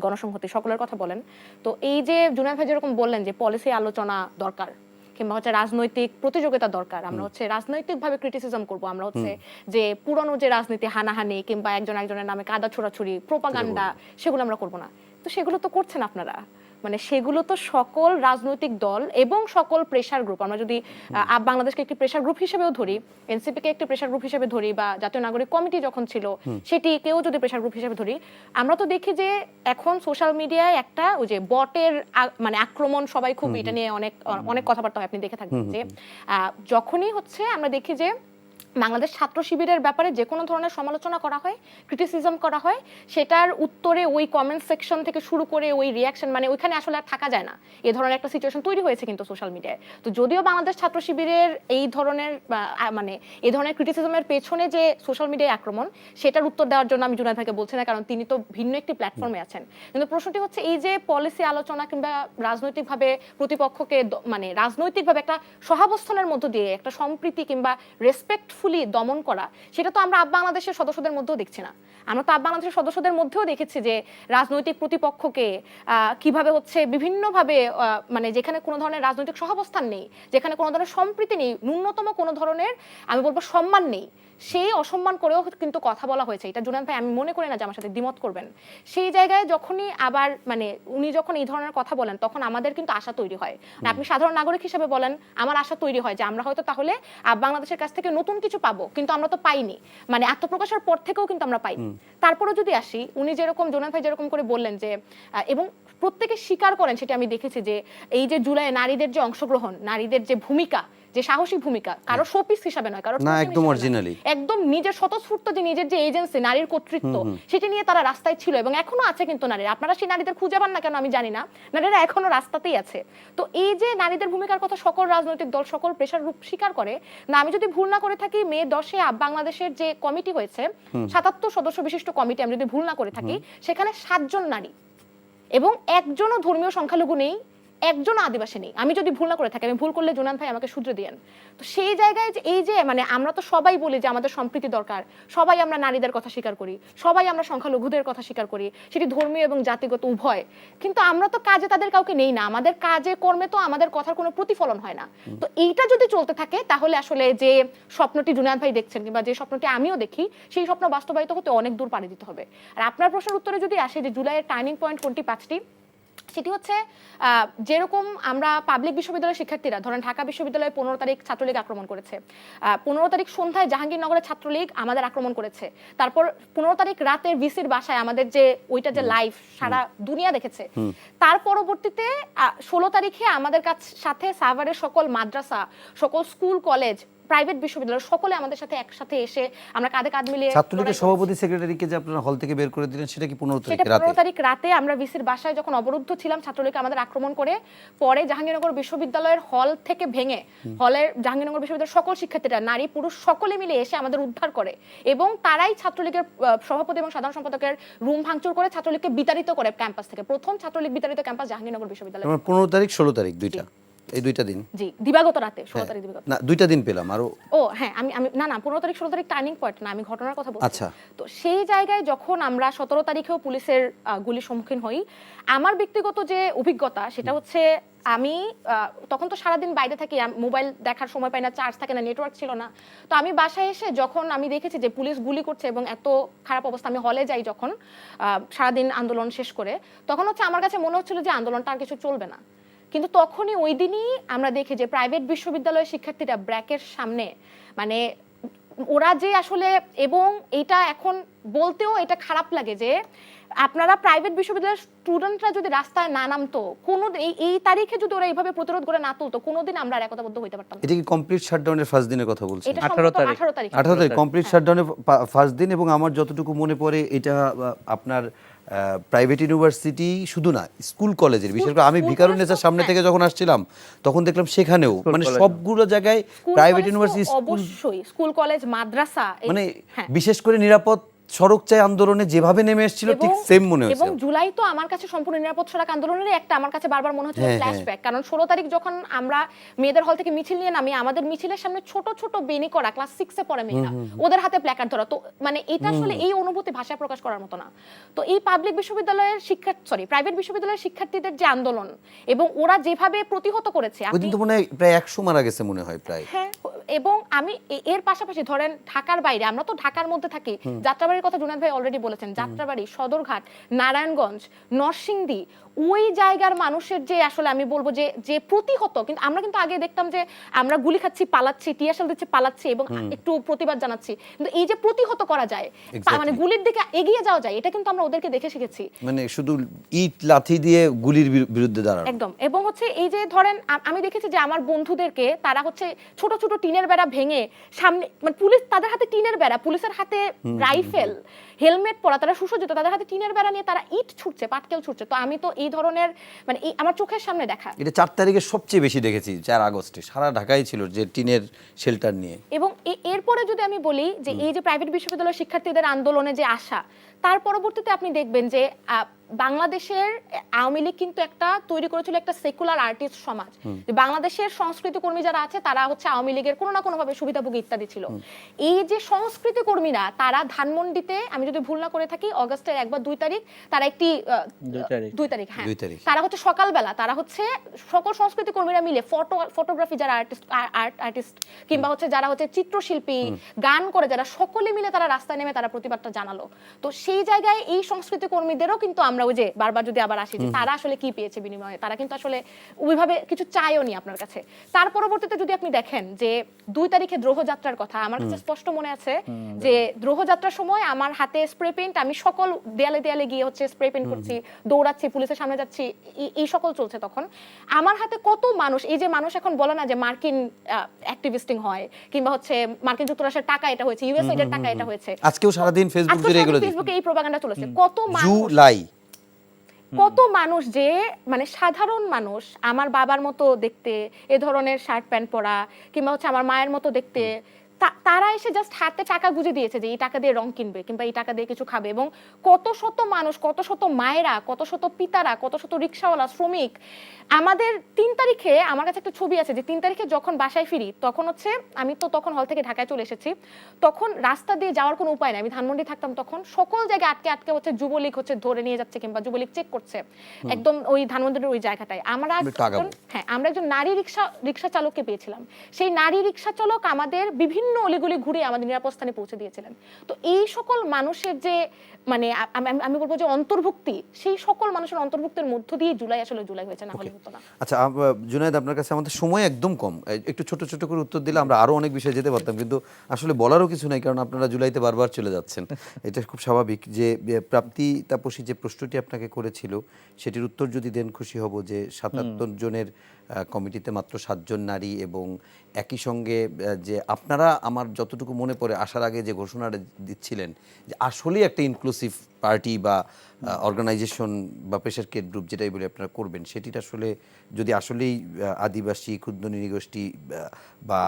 গণসংহতি, সকলের কথা বলেন। তো এই যে জুনায়েদ ভাই যেরকম বললেন যে পলিসি আলোচনা দরকার কিংবা হচ্ছে রাজনৈতিক প্রতিযোগিতা দরকার, আমরা হচ্ছে রাজনৈতিকভাবে ক্রিটিসিজম করব, আমরা হচ্ছে যে পুরনো যে রাজনীতি হানাহানি কিংবা একজন একজনের নামে কাদা ছোড়াছুড়ি, প্রোপাগান্ডা, সেগুলো আমরা করব না। তো সেগুলো তো করছেন আপনারা, মানে সেগুলো তো সকল রাজনৈতিক দল এবং সকল প্রেশার গ্রুপ, আমরা যদি বাংলাদেশকে একটি প্রেশার গ্রুপ হিসেবেও ধরি, এনসিপিকে একটি প্রেশার গ্রুপ হিসেবে ধরি, বা জাতীয় নাগরিক কমিটি যখন ছিল সেটিকেও যদি প্রেশার গ্রুপ হিসেবে ধরি, আমরা তো দেখি যে এখন সোশ্যাল মিডিয়ায় একটা ওই যে বটের মানে আক্রমণ, সবাই খুব এটা নিয়ে অনেক অনেক কথাবার্তা হয়, আপনি দেখে থাকবেন যে যখনই হচ্ছে আমরা দেখি যে বাংলাদেশ ছাত্র শিবিরের ব্যাপারে যে কোনো ধরনের সমালোচনা করা হয়, ক্রিটিসিজম করা হয়, সেটার উত্তরে ওই কমেন্ট সেকশন থেকে শুরু করে ওই রিয়াকশন, মানে ওইখানে আসলে আর থাকা যায় না, এই ধরনের একটা সিচুয়েশন তৈরি হয়েছে কিন্তু সোশ্যাল মিডিয়ায়। তো যদিও বাংলাদেশ ছাত্র শিবিরের এই ধরনের মানে এই ধরনের ক্রিটিসিজমের পেছনে যে সোশ্যাল মিডিয়ায় আক্রমণ, সেটার উত্তর দেওয়ার জন্য আমি জুনায়েদ ভাইকে বলছি না, কারণ তিনি তো ভিন্ন একটি প্ল্যাটফর্মে আছেন। কিন্তু প্রশ্নটি হচ্ছে এই যে পলিসি আলোচনা কিংবা রাজনৈতিকভাবে প্রতিপক্ষকে মানে রাজনৈতিকভাবে একটা সহাবস্থানের মধ্য দিয়ে একটা সম্প্রীতি কিংবা রেসপেক্ট দমন করা, সেটা তো আমরা বাংলাদেশের সদস্যদের মধ্যেও দেখছি না। আমরা তো বাংলাদেশের সদস্যদের মধ্যেও দেখেছি যে রাজনৈতিক প্রতিপক্ষকে কিভাবে হচ্ছে বিভিন্নভাবে মানে যেখানে কোনো ধরনের রাজনৈতিক সহাবস্থান নেই, যেখানে কোনো ধরনের সম্প্রীতি নেই, ন্যূনতম কোনো ধরনের আমি বলবো সম্মান নেই, সেই অসম্মান করেও কিন্তু কথা বলা হয়েছে। এটা জুনায়েদ ভাই আমি মনে করি না যে আমার সাথে দ্বিমত করবেন। সেই জায়গায় যখনই আবার মানে উনি যখন এই ধরনের কথা বলেন, তখন আমাদের কিন্তু আশা তৈরি হয়, আপনি সাধারণ নাগরিক হিসেবে বলেন, আমার আশা তৈরি হয় যে আমরা হয়তো তাহলে বাংলাদেশের কাছ থেকে নতুন কিছু পাবো, কিন্তু আমরা তো পাইনি, মানে আত্মপ্রকাশের পর থেকেও কিন্তু আমরা পাইনি। তারপরেও যদি আসি, উনি যেরকম জুনায়েদ ভাই যেরকম করে বললেন যে এবং প্রত্যেকে স্বীকার করেন, সেটা আমি দেখেছি যে এই যে জুলাইয়ে নারীদের যে অংশগ্রহণ, নারীদের যে ভূমিকা, যে সাহসী ভূমিকা, কারো শোপিস হিসাবে নয়, কারো না, একদম অরিজিনালি, একদম নিজের স্বতঃস্ফূর্ত যে নিজের যে এজেন্সি, নারীর কর্তৃত্ব, সেটা নিয়ে তারা রাস্তায় ছিল এবং এখনো আছে। কিন্তু নারীরা, আপনারা সেই নারীদের খুঁজে পান না কেন আমি জানি না, নারীরা এখনো রাস্তাতেই আছে। তো এই যে নারীদের ভূমিকার কথা সকল রাজনৈতিক দল, সকল প্রেশার গ্রুপ স্বীকার করে না। আমি যদি ভুল না করে থাকি, মে 10-এ বাংলাদেশের যে কমিটি হয়েছে, 77 সদস্য বিশিষ্ট কমিটি, আমি যদি ভুল না করে থাকি, সেখানে 7 জন নারী এবং একজনও ধর্মীয় সংখ্যালঘু নেই, একজন আদিবাসী নেই, আমি যদি ভুল না করে থাকি। আমি ভুল করলে জুনায়েদ ভাই আমাকে শুধরে দিয়েন। তো সেই জায়গায় যে এই যে মানে আমরা তো সবাই বলি যে আমাদের সম্প্রীতি দরকার, সবাই আমরা নারীদের কথা স্বীকার করি, সবাই আমরা সংখ্যালঘুদের কথা স্বীকার করি, সেটি ধর্মীয় এবং জাতিগত উভয়, কিন্তু আমরা তো কাজে তাদের কাউকে নেই না, আমাদের কাজে কর্মে তো আমাদের কথার কোনো প্রতিফলন হয় না। তো এইটা যদি চলতে থাকে, তাহলে আসলে যে স্বপ্নটি জুনায়েদ ভাই দেখছেন কিংবা যে স্বপ্নটি আমিও দেখি, সেই স্বপ্ন বাস্তবায়িত হতে অনেক দূর পাড়ি দিতে হবে। আর আপনার প্রশ্নের উত্তরে যদি আসে যে জুলাইয়ের টার্নিং পয়েন্ট কোনটি 5টি, সেটি হচ্ছে যেরকম আমরা পাবলিক বিশ্ববিদ্যালয়ের শিক্ষার্থীরা, ধরেন ঢাকা বিশ্ববিদ্যালয়ে 15 তারিখ ছাত্রলীগ আক্রমণ করেছে, 15 তারিখ সন্ধ্যায় জাহাঙ্গীরনগরের ছাত্রলীগ আমাদের আক্রমণ করেছে, তারপর 15 তারিখ রাতের ভিসির বাসায় আমাদের যে ওইটা যে লাইভ সারা দুনিয়া দেখেছে, তার পরবর্তীতে 16 তারিখে আমাদের সাথে সাভারের সকল মাদ্রাসা, সকল স্কুল কলেজ, প্রাইভেট বিশ্ববিদ্যালয় সকলে আমাদের সাথে একসাথে এসে আমরা কাঁধে কাঁধ মিলিয়ে ছাত্রলীগের সভাপতি সেক্রেটারিকে যে আপনারা হল থেকে বের করে দিলেন, সেটা কি 15 তারিখ রাতে? 15 তারিখ রাতে আমরা ভিসির বাসায় যখন অবরুদ্ধ ছিলাম, ছাত্রলীগ আমাদের আক্রমণ করে পরে জাহাঙ্গীরনগর বিশ্ববিদ্যালয়ের হল থেকে ভেঙে, হলের জাহাঙ্গীরনগর বিশ্ববিদ্যালয়ের সকল শিক্ষার্থীরা, নারী পুরুষ সকলে মিলে এসে আমাদের উদ্ধার করে, এবং তারাই ছাত্রলীগের সভাপতি এবং সাধারণ সম্পাদকের রুম ভাঙচুর করে ছাত্রলীগকে বিতাড়িত করে ক্যাম্পাস থেকে। প্রথম ছাত্রলীগ বিতাড়িত ক্যাম্পাস জাহাঙ্গীরনগর বিশ্ববিদ্যালয়। 15 তারিখ 16 তারিখ দুইটা, এই দুইটা দিন? জি, দিবাগত রাতে 16 তারিখ দিবাগত না, দুইটা দিন পেলাম আরো। ও হ্যাঁ, আমি না 15 তারিখ 16 তারিখ টার্নিং পয়েন্ট না, আমি ঘটনার কথা বলছি। আচ্ছা, তো সেই জায়গায় যখন আমরা 17 তারিখেও পুলিশের গুলির সম্মুখীন হই, আমার ব্যক্তিগত যে অভিজ্ঞতা সেটা হচ্ছে, আমি তখন তো সারাদিন বাইরে থাকি, মোবাইল দেখার সময় পাই না, চার্জ থাকে না, নেটওয়ার্ক ছিল না। তো আমি বাসায় এসে যখন আমি দেখেছি যে পুলিশ গুলি করছে এবং এত খারাপ অবস্থা, আমি হলে যাই যখন সারাদিন আন্দোলন শেষ করে, তখন হচ্ছে আমার কাছে মনে হচ্ছিল যে আন্দোলনটা আর কিছু চলবে না। কিন্তু তখনই ওই দিনই আমরা দেখি যে প্রাইভেট বিশ্ববিদ্যালয়ের শিক্ষার্থীরা ব্র্যাকের সামনে, মানে ওরা যে আসলে, এবং এটা এখন বলতেও এটা খারাপ লাগে যে আপনারা প্রাইভেট বিশ্ববিদ্যালয়ের স্টুডেন্টরা যদি রাস্তায় না নামতো, কোনো এই তারিখে যদি ওরা এইভাবে প্রতিরোধ করে না তুলতো, কোনোদিন আমরা আর একতাবদ্ধ হইতে পারতাম। এটা কি কমপ্লিট শাটডাউনের ফার্স্ট দিনের কথা বলছেন? এটা 18 তারিখ 18 তারিখ কমপ্লিট শাটডাউনের ফার্স্ট দিন। এবং আমার যতটুকু মনে পড়ে, এটা আপনার প্রাইভেট ইউনিভার্সিটি শুধু না, স্কুল কলেজের, বিশেষ করে আমি ভিকারুন্নেছার সামনে থেকে যখন আসছিলাম তখন দেখলাম সেখানেও মানে সবগুলো জায়গায় প্রাইভেট ইউনিভার্সিটি, অবশ্যই স্কুল কলেজ মাদ্রাসা, মানে বিশেষ করে নিরাপদ সড়ক চাই আন্দোলনে যেভাবে নেমে এসেছিল ঠিক সেম মনে হয়েছে। এবং জুলাই তো আমার কাছে সম্পূর্ণ নিরাপদ সড়ক আন্দোলনেরই একটা আমার কাছে বারবার মনে হচ্ছে ফ্ল্যাশব্যাক। কারণ 16 তারিখ যখন আমরা মেয়েদের হল থেকে মিছিল নিয়ে নামি, আমাদের মিছিলের সামনে ছোট ছোট বেনি করা ক্লাস 6 এ পড়ে মেয়েরা, ওদের হাতে প্ল্যাকার্ড ধরা। তো মানে এটা আসলে এই অনুভূতি ভাষায় প্রকাশ করার মতো না। তো এই পাবলিক বিশ্ববিদ্যালয়ের প্রাইভেট বিশ্ববিদ্যালয়ের শিক্ষার্থীদের যে আন্দোলন এবং ওরা যেভাবে প্রতিহত করেছে, ওই দিন তো মনে হয় প্রায় 100 মারা গেছে মনে হয় প্রায়। হ্যাঁ, এবং আমি এর পাশাপাশি ধরেন ঢাকার বাইরে, আমরা তো ঢাকার মধ্যে থাকি, যাত্রাবাড়ির কথা জুনায়েদ ভাই অলরেডি বলেছেন, যাত্রাবাড়ি, সদরঘাট, নারায়ণগঞ্জ, নরসিংদী, ওই জায়গার মানুষের যে আসলে আমি বলবো যে যে প্রতিহত, কিন্তু আমরা কিন্তু আগে দেখতাম যে আমরা গুলি খাচ্ছি, পালাচ্ছি, টিয়ারশেল দিচ্ছি, পালাচ্ছি এবং একটু প্রতিবাদ জানাচ্ছি, কিন্তু এই যে প্রতিহত করা যায়, মানে গুলির দিকে এগিয়ে যাওয়া যায়, এটা কিন্তু আমরা ওদেরকে দেখে শিখেছি। মানে শুধু ইট লাথি দিয়ে গুলির বিরুদ্ধে দাঁড়ানো একদম। এবং হচ্ছে এই যে ধরেন আমি দেখেছি যে আমার বন্ধুদেরকে তারা হচ্ছে ছোট ছোট টিনের বেড়া ভেঙে সামনে, মানে পুলিশ তাদের হাতে টিনের বেড়া, পুলিশের হাতে রাইফেল, হেলমেট পরা, তারা সুসজ্জিত, তাদের হাতে টিনের বেড়া নিয়ে তারা ইট ছুটছে, পাটকেল ছুটছে। তো আমি তো এই ধরনের মানে এই আমার চোখের সামনে দেখা। এটা 4 তারিখে সবচেয়ে বেশি দেখেছি, 4 আগস্টে সারা ঢাকায় ছিল যে টিনের শেল্টার নিয়ে। এবং এরপরে যদি আমি বলি যে এই যে প্রাইভেট বিশ্ববিদ্যালয়ের শিক্ষার্থীদের আন্দোলনে যে আশা, তার পরবর্তীতে আপনি দেখবেন যে বাংলাদেশের আওয়ামী লীগ কিন্তু একটা তৈরি করেছিল একটা সেকুলার আর্টিস্ট সমাজ, যে বাংলাদেশের সংস্কৃতি কর্মী যারা আছে তারা হচ্ছে আওয়ামী লীগের কোনো না কোনো ভাবে সুবিধাভোগী ইত্যাদি ছিল। এই যে সংস্কৃতি কর্মীরা তারা ধানমন্ডিতে, আমি যদি ভুল না করে থাকি, অগস্টের 1 বা 2 তারিখ তারা একটি 2 তারিখ, হ্যাঁ, 2 তারিখ তারা হচ্ছে সকালবেলা, তারা হচ্ছে সকল সংস্কৃতি কর্মীরা মিলে ফটোগ্রাফি যারা আর্টিস্ট কিংবা হচ্ছে যারা হচ্ছে চিত্রশিল্পী, গান করে যারা, সকলে মিলে তারা রাস্তায় নেমে তারা প্রতিবাদটা জানালো। তো সেই জায়গায় এই সংস্কৃতি কর্মীদেরও কিন্তু আমরা ওই যে বারবার যদি আবার আসি যে তারা আসলে কি পেয়েছে বিনিময়ে, তারা কিন্তু আসলে ওইভাবে কিছু চায়ও নি আপনার কাছে। তার পরবর্তীতে যদি আপনি দেখেন যে 2 তারিখে দ্রোহযাত্রার কথা, আমার কাছে স্পষ্ট মনে আছে যে দ্রোহযাত্রার সময় আমার হাতে স্প্রে পেইন্ট, আমি সকল দেয়ালে দেয়ালে গিয়ে হচ্ছে স্প্রে পেইন্ট করছি, দৌড়াচ্ছি, পুলিশের সামনে যাচ্ছি, এই সকল চলছে। তখন আমার হাতে কত মানুষ, এই যে মানুষ এখন বলে না যে মার্কিন অ্যাক্টিভিস্টিং হয় কিংবা হচ্ছে মার্কিন যুক্তরাষ্ট্রের টাকা এটা হয়েছে, ইউএসএইড এর টাকা এটা হয়েছে, আজকেও সারাদিন ফেসবুক জুড়ে এগুলো ফেসবুকে এই প্রপাগান্ডা চলেছে। কত মানুষ, জুলাই কত মানুষ যে মানে সাধারণ মানুষ, আমার বাবার মতো দেখতে, এ ধরনের শার্ট প্যান্ট পরা কিংবা হচ্ছে আমার মায়ের মতো দেখতে, তারা এসে জাস্ট হাতে টাকা গুঁজে দিয়েছে যে এই টাকা দিয়ে রং কিনবে কিংবা এই টাকা দিয়ে কিছু খাবে। এবং কত শত মানুষ, কত শত মায়েরা, কত শত পিতারা, কত শত রিক্সাওয়ালা, শ্রমিক। আমাদের 3 তারিখে আমার কাছে একটা ছবি আছে যে 3 তারিখে যখন বাসায় ফিরি, তখন হচ্ছে আমি তো তখন হল থেকে ঢাকায় চলে এসেছি, তখন রাস্তা দিয়ে যাওয়ার কোনো উপায় নাই, আমি ধানমন্ডি থাকতাম তখন, সকল জায়গায় আটকে আটকে হচ্ছে যুবলীগ হচ্ছে ধরে নিয়ে যাচ্ছে কিংবা যুবলীগ চেক করছে একদম ওই ধানমন্ডির ওই জায়গাটায়। আমরা একজন নারী রিক্সা চালককে পেয়েছিলাম, সেই নারী রিক্সা চালক আমাদের বিভিন্ন অলিগলি ঘুরে আমাদের নিরাপদ স্থানে পৌঁছে দিয়েছিলেন। তো এই সকল মানুষের যে মানে আমি বলবো যে অন্তর্ভুক্তি, সেই সকল মানুষের অন্তর্ভুক্তির মধ্য দিয়ে জুলাই আসলে জুলাই হয়েছে, না হলে হতো না। আচ্ছা জুনায়েদ, আপনার কাছে আমাদের সময় একদম কম, একটু ছোট ছোট করে উত্তর দিলে আমরা আরো অনেক বিষয়ে যেতে পারতাম, কিন্তু আসলে বলারও কিছু নাই কারণ আপনারা জুলাইতে বারবার চলে যাচ্ছেন। এটা খুব স্বাভাবিক যে প্রাপ্তি তাপসী যে প্রশ্নটি আপনাকে করেছিল সেটির উত্তর যদি দেন খুশি হব যে 77 জনের কমিটিতে মাত্র 7 জন নারী, এবং একই সঙ্গে যে আপনারা আমার যতটুকু মনে পড়ে আসার আগে যে ঘোষণাটা দিচ্ছিলেন যে আসলেই একটা ইনক্লুসিভ পার্টি বা অর্গানাইজেশন বা প্রেশার কেট গ্রুপ যেটাই বলে আপনারা করবেন, সেটির আসলে যদি আসলেই আদিবাসী, ক্ষুদ্র নৃগোষ্ঠী বা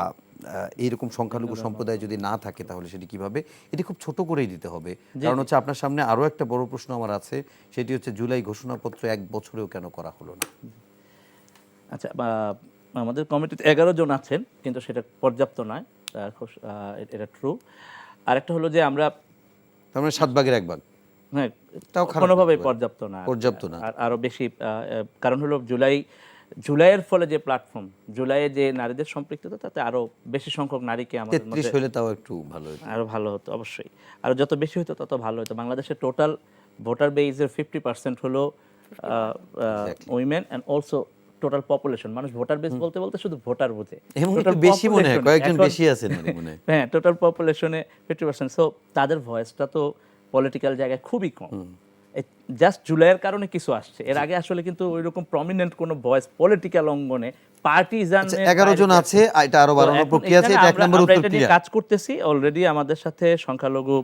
এইরকম সংখ্যালঘু সম্প্রদায় যদি না থাকে তাহলে সেটি কিভাবে, এটি খুব ছোট করেই দিতে হবে। কারণ হচ্ছে আপনার সামনে আরও একটা বড় প্রশ্ন আমার আছে, সেটি হচ্ছে জুলাই ঘোষণাপত্র 1 বছরেও কেন করা হলো না? আচ্ছা, আমাদের কমিটিতে 11 জন আছেন, কিন্তু সেটা পর্যাপ্ত নয়, এটা ট্রু। আরেকটা হলো যে আমরা তার মানে 7 ভাগের 1 ভাগ, হ্যাঁ, তাও কোনোভাবেই পর্যাপ্ত না, আরো বেশি। কারণ হলো জুলাইয়ের ফলে যে প্ল্যাটফর্ম, জুলাইয়ে যে নারীদের সম্পৃক্ততা, তাতে আরো বেশি সংখ্যক নারীকে আমাদের মধ্যে 33 হলে তাও একটু ভালো হতো, আরো ভালো হতো অবশ্যই। আর যত বেশি হতো তত ভালো হতো। বাংলাদেশের টোটাল ভোটার বেজের 50% হলো women and also total population. মানুষ ভোটার বেস বলতে বলতে শুধু ভোটার বুঝে, টোটাল বেশি মনে হয়, কয়েকজন বেশি আছে নারী মনে হয়। হ্যাঁ, টোটাল পপুলেশনে 50%। সো তাদের ভয়েসটা তো পলিটিক্যাল জায়গায় খুবই কম। জাস্ট জুলাইয়ের কারণে কিছু আসছে, এর আগে আসলে কিন্তু ওইরকম প্রমিনেন্ট কোনো ভয়েস পলিটিক্যাল অঙ্গনে পার্টিজান 11 জন আছে, এটা আরো বাড়ানোর প্রক্রিয়া আছে, এটা এক নম্বর উত্তর ক্লিয়ার। কাজ করতেছি অলরেডি। আমাদের সাথে সংখ্যালঘু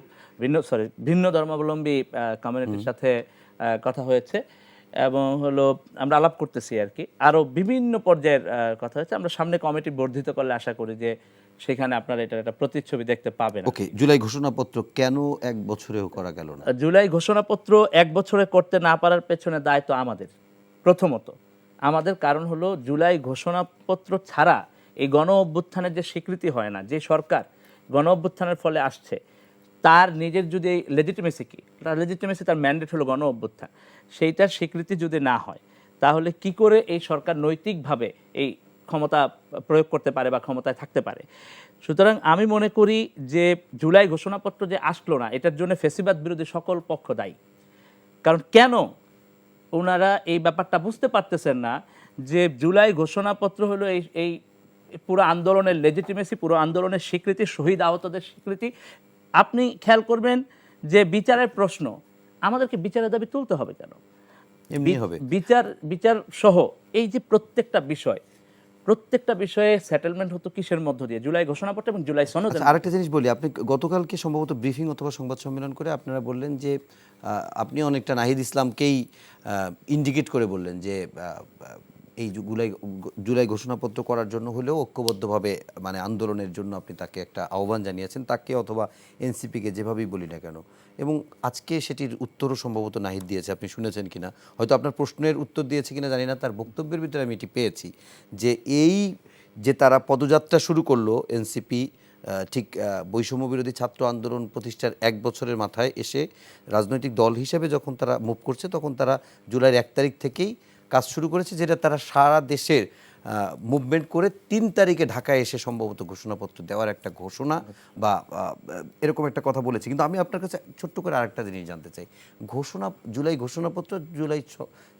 ভিন্ন ধর্মাবলম্বী কমিউনিটির সাথে কথা হয়েছে এবং হলো আমরা আলাপ করতেছি আর কি, আরো বিভিন্ন পর্যায়ের কথা হচ্ছে। আমরা সামনে কমিটি বর্ধিত করলে আশা করি যে সেখানে আপনারা এটার একটা প্রতিচ্ছবি দেখতে পাবেন। ওকে, জুলাই ঘোষণাপত্র কেন 1 বছরেও করা গেল না? জুলাই ঘোষণাপত্র 1 বছরে করতে না পারার পেছনে দায় তো আমাদের। প্রথমত আমাদের কারণ হলো জুলাই ঘোষণাপত্র ছাড়া এই গণ অভ্যুত্থানের যে স্বীকৃতি হয় না, যে সরকার গণ অভ্যুত্থানের ফলে আসছে তার নিজের যদি লেজিটিমেসি কি, তার লেজিটিমেসি, তার ম্যান্ডেট হলো গণ অভ্যুত্থান, সেইটার স্বীকৃতি যদি না হয় তাহলে কি করে এই সরকার নৈতিকভাবে এই ক্ষমতা প্রয়োগ করতে পারে বা ক্ষমতায় থাকতে পারে? সুতরাং আমি মনে করি যে জুলাই ঘোষণাপত্র যে আসলো না এটার জন্য ফ্যাসিবাদ বিরোধী সকল পক্ষ দায়ী। কারণ কেন ওনারা এই ব্যাপারটা বুঝতে পারতেছেন না যে জুলাই ঘোষণাপত্র হলো এই পুরো আন্দোলনের লেজিটিমেসি, পুরো আন্দোলনের স্বীকৃতি, শহীদ আহতদের স্বীকৃতি। আপনি খেয়াল করবেন যে বিচারের প্রশ্ন, আমাদেরকে বিচারের দাবি তুলতে হবে কেন? এমনি হবে। বিচার সহ এই যে প্রত্যেকটা বিষয়ে সেটেলমেন্ট হতো কিসের মধ্য দিয়ে? জুলাই ঘোষণাপত্র এবং জুলাই সনদ। আচ্ছা, আরেকটা জিনিস বলি, আপনি গতকালকে সম্ভবত ব্রিফিং অথবা সংবাদ সম্মেলন করে আপনারা বললেন যে আপনি অনেকটা নাহিদ ইসলামকেই ইন্ডিকেট করে বললেন যে এই জুলাই ঘোষণাপত্র করার জন্য হলেও ঐক্যবদ্ধভাবে মানে আন্দোলনের জন্য আপনি তাকে একটা আহ্বান জানিয়েছেন, তাকে অথবা এনসিপিকে, যেভাবেই বলি না কেন। এবং আজকে সেটির উত্তরও সম্ভবত নাহিদ দিয়েছে, আপনি শুনেছেন কিনা, হয়তো আপনার প্রশ্নের উত্তর দিয়েছে কিনা জানি না, তার বক্তব্যের ভিতরে আমি এটি পেয়েছি যে এই যে তারা পদযাত্রা শুরু করলো এনসিপি ঠিক বৈষম্য বিরোধী ছাত্র আন্দোলন প্রতিষ্ঠার 1 বছরের মাথায় এসে রাজনৈতিক দল হিসেবে যখন তারা মুভ করছে, তখন তারা জুলাইয়ের 1 তারিখ থেকেই কাজ শুরু করেছে, যেটা তারা সারা দেশের মুভমেন্ট করে 3 তারিখে ঢাকায় এসে সম্ভবত ঘোষণাপত্র দেওয়ার একটা ঘোষণা বা এরকম একটা কথা বলেছে। কিন্তু আমি আপনার কাছে ছোট্ট করে আরেকটা জিনিস জানতে চাই, জুলাই ঘোষণাপত্র জুলাই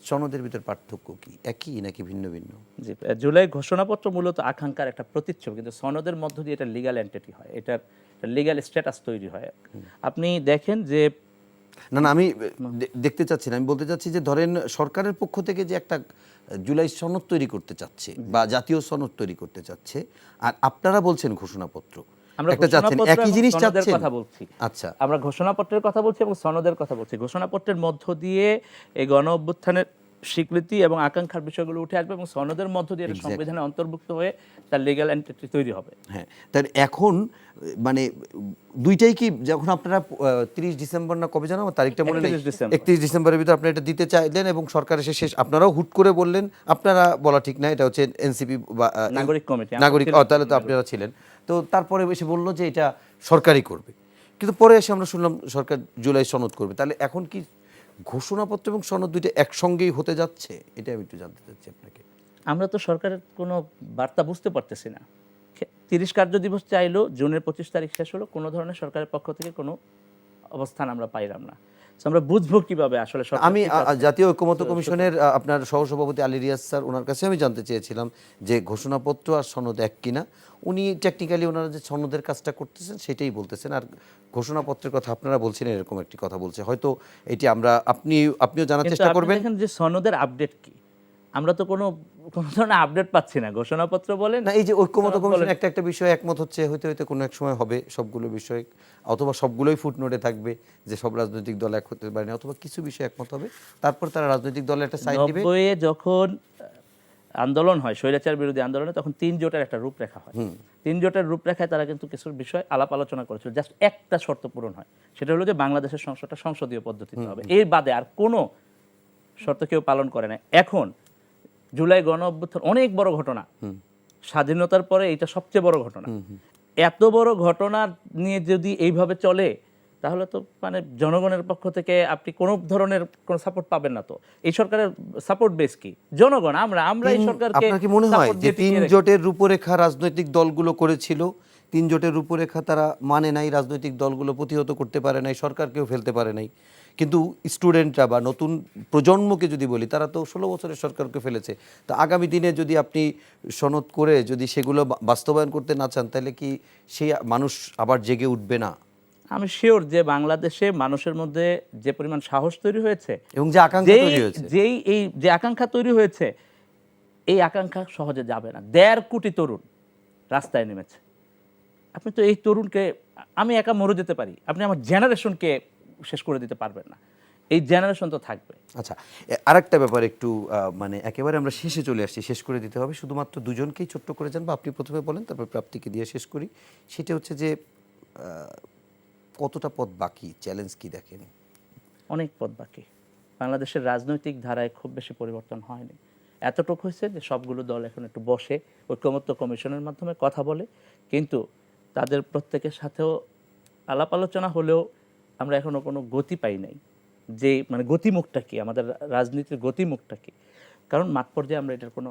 সনদের ভিতর পার্থক্য কি, একই নাকি ভিন্ন ভিন্ন? জি, জুলাই ঘোষণাপত্র মূলত আকাঙ্ক্ষার একটা প্রতিচ্ছবি, কিন্তু সনদের মধ্য দিয়ে এটা লিগ্যাল এন্টিটি হয়, এটার লিগ্যাল স্ট্যাটাস তৈরি হয়। আপনি দেখেন যে না আমি দেখতে চাচ্ছি না, আমি বলতে চাচ্ছি যে ধরেন সরকারের পক্ষ থেকে যে একটা জুলাই সনদ তৈরি করতে চাচ্ছে বা জাতীয় সনদ তৈরি করতে চাচ্ছে, আর আপনারা বলছেন ঘোষণাপত্র, আমরা একটা চাচ্ছেন, একই জিনিস চাচ্ছেন। কথা বলছি। আচ্ছা, আমরা ঘোষণাপত্রের কথা বলছি এবং সনদের কথা বলছি। ঘোষণাপত্রের মধ্য দিয়ে এই গণ অভ্যুত্থানের স্বীকৃতি এবং আকাঙ্ক্ষার বিষয়গুলো উঠে আসবে এবং সনদের মধ্য দিয়ে এটা সংবিধানে অন্তর্ভুক্ত হয়ে তার লিগ্যাল এন্টিটি তৈরি হবে। হ্যাঁ, তাহলে এখন মানে দুইটাই কি, যখন আপনারা 30 ডিসেম্বর না কবে জানো আমার তারিখটা মনে নেই, 31 ডিসেম্বরের ভিতরে আপনারা এটা দিতে চাইলেন এবং সরকার এসে শেষ, আপনারাও হুট করে বললেন, আপনারা বলা ঠিক না, এটা হচ্ছে এনসিপি বা নাগরিক কমিটি, তাহলে তো আপনারা ছিলেন, তো তারপরে এসে বললো যে এটা সরকারই করবে, কিন্তু পরে এসে আমরা শুনলাম সরকার জুলাই সনদ করবে। তাহলে এখন কি ঘোষণাপত্র এবং সনদ দুইটা একসঙ্গেই হতে যাচ্ছে? এটা আমি একটু জানতে চাচ্ছি আপনাকে। আমরা তো সরকারের কোনো বার্তা বুঝতে পারতেছি না। 30 কার্যদিবস চাইলো, জুনের 25 তারিখ শেষ হলো, কোনো ধরনের সরকারের পক্ষ থেকে কোনো অবস্থান আমরা পাইলাম না। আমরা বুঝবো কিভাবে আসলে? আমি জাতীয় ঐক্যমত্য কমিশনের আপনার সহসভাপতি আলী রিয়াজ স্যার, ওনার কাছে আমি জানতে চেয়েছিলাম যে ঘোষণাপত্র আর সনদ এক কিনা। উনি টেকনিক্যালি ওনারা যে সনদের কাজটা করতেছেন সেটাই বলতেছেন, আর ঘোষণাপত্রের কথা আপনারা বলছেন এরকম একটি কথা বলছে। হয়তো এটি আপনিও জানার চেষ্টা করবেন। দেখেন যে সনদের আপডেট কি, আমরা তো কোনো ধরনের আপডেট পাচ্ছি না। ঘোষণাপত্র বলেন না, এই যে ঐক্যমত্য কমিশন একটা বিষয় একমত হচ্ছে, হইতে কোনো এক সময় হবে সবগুলো বিষয়, অথবা সবগুলোই ফুটনোটে থাকবে যে সব রাজনৈতিক দল এক হতে পারে না, অথবা কিছু বিষয় একমত হবে, তারপর তারা রাজনৈতিক দলের একটা সাইড দিবে। 90-এ যখন আন্দোলন হয়, স্বৈরাচার বিরোধী আন্দোলনে, তখন 3 জোটের একটা রূপরেখা হয়। 3 জোটের রূপরেখায় তারা কিন্তু কিছু বিষয় আলাপ আলোচনা করেছিল, জাস্ট একটা শর্ত পূরণ হয়, সেটা হলো যে বাংলাদেশের সংসদটা সংসদীয় পদ্ধতিতে হবে। এর বাদে আর কোনো শর্ত কেউ পালন করে না। এখন জুলাই গণ অভ্যুত্থান অনেক বড় ঘটনা, স্বাধীনতার পরে এটা সবচেয়ে বড় ঘটনা। এত বড় ঘটনা নিয়ে যদি এইভাবে চলে তাহলে তো মানে জনগণের পক্ষ থেকে আপনি কোনো ধরনের কোনো সাপোর্ট পাবেন না। তো এই সরকারের সাপোর্ট বেস কি? জনগণ। আমরা এই সরকারকে, আপনার কি মনে হয় যে 3 জোটের রূপরেখা রাজনৈতিক দলগুলো করেছিল, 3 জোটের রূপরেখা তারা মানে নাই, রাজনৈতিক দলগুলো প্রতিহত করতে পারে নাই, সরকারকেও ফেলতে পারে নাই, কিন্তু স্টুডেন্টরা বা নতুন প্রজন্মকে যদি বলি, তারা তো 16 বছরের সরকারকে ফেলেছে। তো আগামী দিনে যদি আপনি সনদ করে যদি সেগুলো বাস্তবায়ন করতে না চান, তাহলে কি সেই মানুষ আবার জেগে উঠবে না? আমি শিওর যে বাংলাদেশে মানুষের মধ্যে যে পরিমাণ সাহস তৈরি হয়েছে এবং যে আকাঙ্ক্ষা তৈরি হয়েছে, যে আকাঙ্ক্ষা তৈরি হয়েছে, এই আকাঙ্ক্ষা সহজে যাবে না। 1.5 কোটি তরুণ রাস্তায় নেমেছে। আপনি তো এই তরুণকে, আমি একা মরে যেতে পারি, আপনি আমার জেনারেশনকে শেষ করে দিতে পারবেন না। এই জেনারেশন তো থাকবে। আচ্ছা, আরেকটা ব্যাপার একটু মানে একেবারে আমরা শেষে চলে আসছি, শেষ করে দিতে হবে, শুধুমাত্র দুজনকেই ছোট্ট করে জানবো, আপনি প্রথমে বলেন তারপর প্রাপ্তিকে দিয়ে শেষ করি। সেটা হচ্ছে যে কতটা পথ বাকি, চ্যালেঞ্জ কি দেখেন? অনেক পথ বাকি। বাংলাদেশের রাজনৈতিক ধারায় খুব বেশি পরিবর্তন হয়নি। এতটুকু হয়েছে যে সবগুলো দল এখন একটু বসে ঐকমত্য কমিশনের মাধ্যমে কথা বলে, কিন্তু তাদের প্রত্যেকের সাথেও আলাপ আলোচনা হলেও আমরা এখনো কোনো গতি পাই নাই। যে মানে গতিমুখটা কি, আমাদের রাজনীতির গতিমুখটা কি? কারণ মাঠ পর্যায়ে আমরা এটার কোনো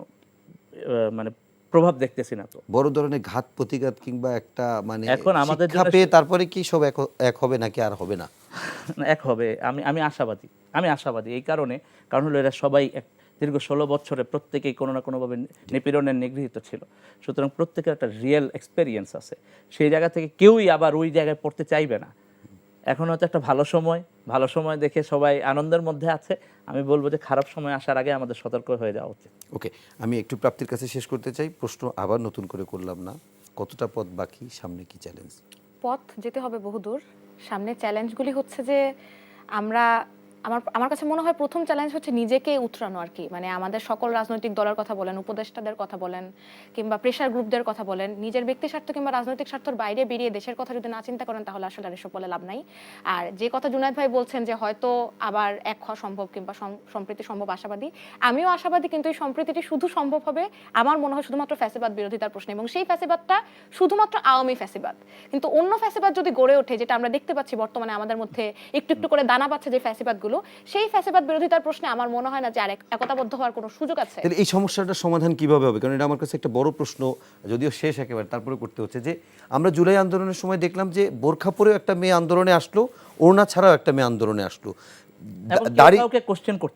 মানে প্রভাব দেখতেছি না। তো বড় ধরনের ঘাত প্রতিঘাত কিংবা একটা মানে এখন আমাদের শিক্ষা পেয়ে তারপরে কি সব এক হবে নাকি আর হবে না? এক হবে, আমি আশাবাদী এই কারণে, কারণ হলো এরা সবাই দীর্ঘ 16 বছরে প্রত্যেকেই কোনো না কোনোভাবে নিপীড়নের নিগৃহীত ছিল। সুতরাং প্রত্যেকের একটা রিয়েল এক্সপেরিয়েন্স আছে। সেই জায়গা থেকে কেউই আবার ওই জায়গায় পড়তে চাইবে না। এখন হয়তো একটা ভালো সময় দেখে সবাই আনন্দের মধ্যে আছে। আমি বলবো যে খারাপ সময় আসার আগে আমাদের সতর্ক হয়ে যাওয়া উচিত। ওকে, আমি একটু প্রাপ্তির কাছে শেষ করতে চাই, প্রশ্ন আবার নতুন করে করলাম না, কতটা পথ বাকি, সামনে কি চ্যালেঞ্জ? পথ যেতে হবে বহুদূর। সামনে চ্যালেঞ্জগুলি হচ্ছে যে আমরা আমার কাছে মনে হয় প্রথম চ্যালেঞ্জ হচ্ছে নিজেকে উতরানো আর কি। মানে আমাদের সকল রাজনৈতিক দলের কথা বলেন, উপদেষ্টাদের কথা বলেন, কিংবা প্রেশার গ্রুপদের কথা বলেন, নিজের ব্যক্তি স্বার্থ কিংবা রাজনৈতিক স্বার্থের বাইরে বেরিয়ে দেশের কথা যদি না চিন্তা করেন তাহলে আসলে আর এসব বলে লাভ নাই। আর যে কথা জুনায়েদ ভাই বলছেন যে হয়তো আবার এক হওয়া সম্ভব কিংবা সম্প্রীতি সম্ভব, আশাবাদী, আমিও আশাবাদী, কিন্তু এই সম্প্রীতিটি শুধু সম্ভব হবে আমার মনে হয় শুধুমাত্র ফ্যাসিবাদ বিরোধিতার প্রশ্নে, এবং সেই ফ্যাসিবাদটা শুধুমাত্র আওয়ামী ফ্যাসিবাদ। কিন্তু অন্য ফ্যাসিবাদ যদি গড়ে ওঠে, যেটা আমরা দেখতে পাচ্ছি বর্তমানে আমাদের মধ্যে একটু একটু করে দানা পাচ্ছে যে ফ্যাসিবাদগুলো, সেই ফ্যাসিবাদ বিরোধিতার প্রশ্নে আমার মনে হয় না যে আর একতাবদ্ধ হওয়ার কোনো সুযোগ আছে। তাহলে এই সমস্যাটার সমাধান কিভাবে হবে? কারণ এটা আমার কাছে একটা বড় প্রশ্ন, যদিও শেষ একেবারে, তারপরে করতে হচ্ছে যে আমরা জুলাই আন্দোলনের সময় দেখলাম যে বোরখা পরেও একটা মেয়ে আন্দোলনে আসলো, ওড়না ছাড়াও একটা মেয়ে আন্দোলনে আসলো,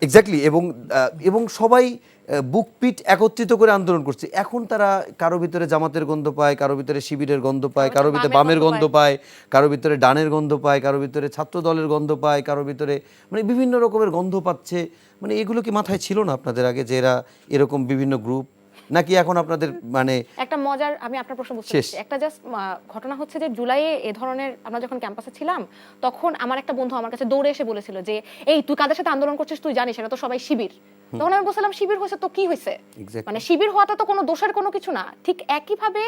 এক্স্যাক্টলি, এবং সবাই বুক পিট একত্রিত করে আন্দোলন করছে। এখন তারা কারো ভিতরে জামাতের গন্ধ পায়, কারো ভিতরে শিবিরের গন্ধ পায়, কারো ভিতরে বামের গন্ধ পায়, কারো ভিতরে ডানের গন্ধ পায়, কারো ভিতরে ছাত্র দলের গন্ধ পায়, কারো ভিতরে মানে বিভিন্ন রকমের গন্ধ পাচ্ছে। মানে এগুলো কি মাথায় ছিল না আপনাদের আগে যে এরা এরকম বিভিন্ন গ্রুপ, নাকি এখন আপনাদের মানে একটা মজার, আমি আপনার প্রশ্ন বুঝতে পারছি, একটা জাস্ট ঘটনা হচ্ছে যে জুলাইয়ে এ ধরনের আমরা যখন ক্যাম্পাসে ছিলাম তখন আমার একটা বন্ধু আমার কাছে দৌড়ে এসে বলেছিল যে এই তুই কাদের সাথে আন্দোলন করছিস তুই জানিস এটা তো সবাই শিবির। তখন আমি বলছিলাম শিবির হয়েছে তো কি হয়েছে, মানে শিবির হওয়াটা তো কোনো দোষের কোনো কিছু না। ঠিক একইভাবে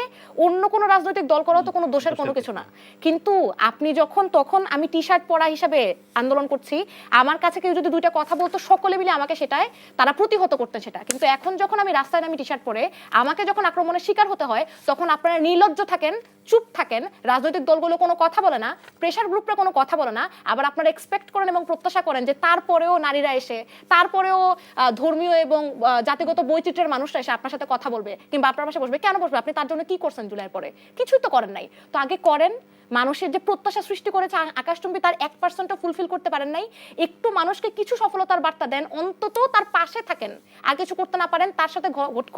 অন্য কোনো রাজনৈতিক দল করাও তো কোনো দোষের কোনো কিছু না। কিন্তু আপনি যখন তখন আমি টি শার্ট পরা হিসাবে আন্দোলন করছি, আমার কাছে কেউ যদি দুইটা কথা বলতো সকলে মিলে আমাকে সেটাই তারা প্রতিহত করতেন সেটা। কিন্তু এখন যখন আমি রাস্তায় নামি টি শার্ট পরে, আমাকে যখন আক্রমণের শিকার হতে হয় তখন আপনারা নির্লজ্জ থাকেন, চুপ থাকেন, রাজনৈতিক দলগুলো কোনো কথা বলে না, প্রেশার গ্রুপরা কোনো কথা বলে না, আবার আপনারা এক্সপেক্ট করেন এবং প্রত্যাশা করেন যে তারপরেও নারীরা এসে, তারপরেও ধর্মীয় এবং জাতিগত বৈচিত্র্যের মানুষরা এসে আপনার সাথে কথা বলবে কিংবা আপনার পাশে বসবে। কেন বসবে? আপনি তার জন্য কি করছেন জুলাইয়ের পরে? কিছুই তো করেন নাই। তো আগে করেন। মানুষের যে প্রত্যাশা সৃষ্টি করেছে আকাশচুম্বী, তার 1%ও ফুলফিল করতে পারেন নাই। একটু মানুষকে কিছু সফলতার বার্তা দেন, অন্তত তার পাশে থাকেন। আর কিছু করতে না পারেন, তার সাথে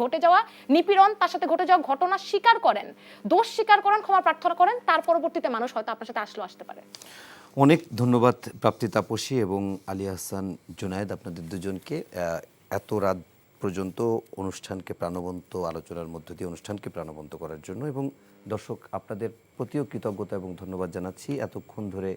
ঘটে যাওয়া নিপীড়ন, তার সাথে ঘটে যাওয়া ঘটনা স্বীকার করেন, দোষ স্বীকার করেন, ক্ষমা প্রার্থনা করেন, তার পরবর্তীতে মানুষ হয়তো আপনার সাথে আসতে পারে। অনেক ধন্যবাদ প্রাপ্তি তাপসী এবং আলী আহসান জুনায়েদ, আপনাদের দুজনকে এত রাত পর্যন্ত অনুষ্ঠানকে প্রাণবন্ত, আলোচনার মধ্য দিয়ে অনুষ্ঠানকে প্রাণবন্ত করার জন্য। এবং দর্শক আপনাদের প্রতিও কৃতজ্ঞতা এবং ধন্যবাদ জানাচ্ছি এতক্ষণ ধরে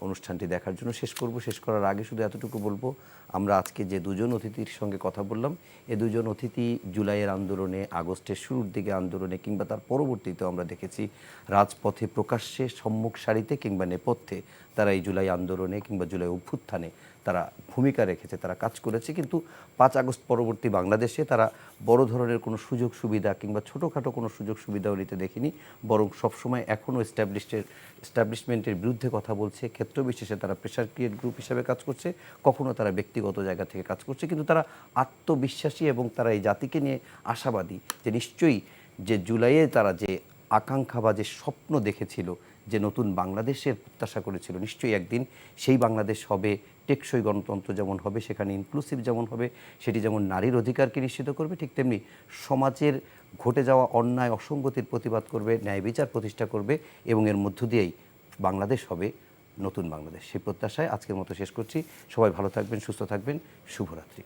অনুষ্ঠানটি দেখার জন্য। শেষ করার আগে শুধু এতটুকু বলবো, আমরা আজকে যে দুজন অতিথির সঙ্গে কথা বললাম, এ দুজন অতিথি জুলাইয়ের আন্দোলনে, আগস্টের শুরুর দিকে আন্দোলনে কিংবা তার পরবর্তীতেও আমরা দেখেছি রাজপথে প্রকাশ্যে সম্মুখ সারিতে কিংবা নেপথ্যে তারা এই জুলাই আন্দোলনে কিংবা জুলাই অভ্যুত্থানে তারা ভূমিকা রেখেছে, তারা কাজ করেছে। কিন্তু 5 আগস্ট পরবর্তী বাংলাদেশে তারা বড় ধরনের কোনো সুযোগ সুবিধা কিংবা ছোটোখাটো কোনো সুযোগ সুবিধাও নিতে দেখিনি, বরং সবসময় এখনও এস্টাবলিশমেন্টের বিরুদ্ধে কথা বলছে। ক্ষেত্র বিশেষে তারা প্রেশার ক্রিয়েট গ্রুপ হিসাবে কাজ করছে, কখনো তারা ব্যক্তিগত জায়গা থেকে কাজ করছে। কিন্তু তারা আত্মবিশ্বাসী এবং তারা এই জাতিকে নিয়ে আশাবাদী যে নিশ্চয়ই যে জুলাইয়ে তারা যে আকাঙ্ক্ষা বা যে স্বপ্ন দেখেছিল, যে নতুন বাংলাদেশের প্রত্যাশা করেছিল, নিশ্চয়ই একদিন সেই বাংলাদেশ হবে টেকসই গণতন্ত্র যেমন হবে, সেখানে ইনক্লুসিভ যেমন হবে, সেটি যেমন নারীর অধিকারকে নিশ্চিত করবে, ঠিক তেমনি সমাজের ঘটে যাওয়া অন্যায় অসঙ্গতির প্রতিবাদ করবে, ন্যায় বিচার প্রতিষ্ঠা করবে এবং এর মধ্য দিয়েই বাংলাদেশ হবে নতুন বাংলাদেশ। সেই প্রত্যাশায় আজকের মতো শেষ করছি। সবাই ভালো থাকবেন, সুস্থ থাকবেন। শুভরাত্রি।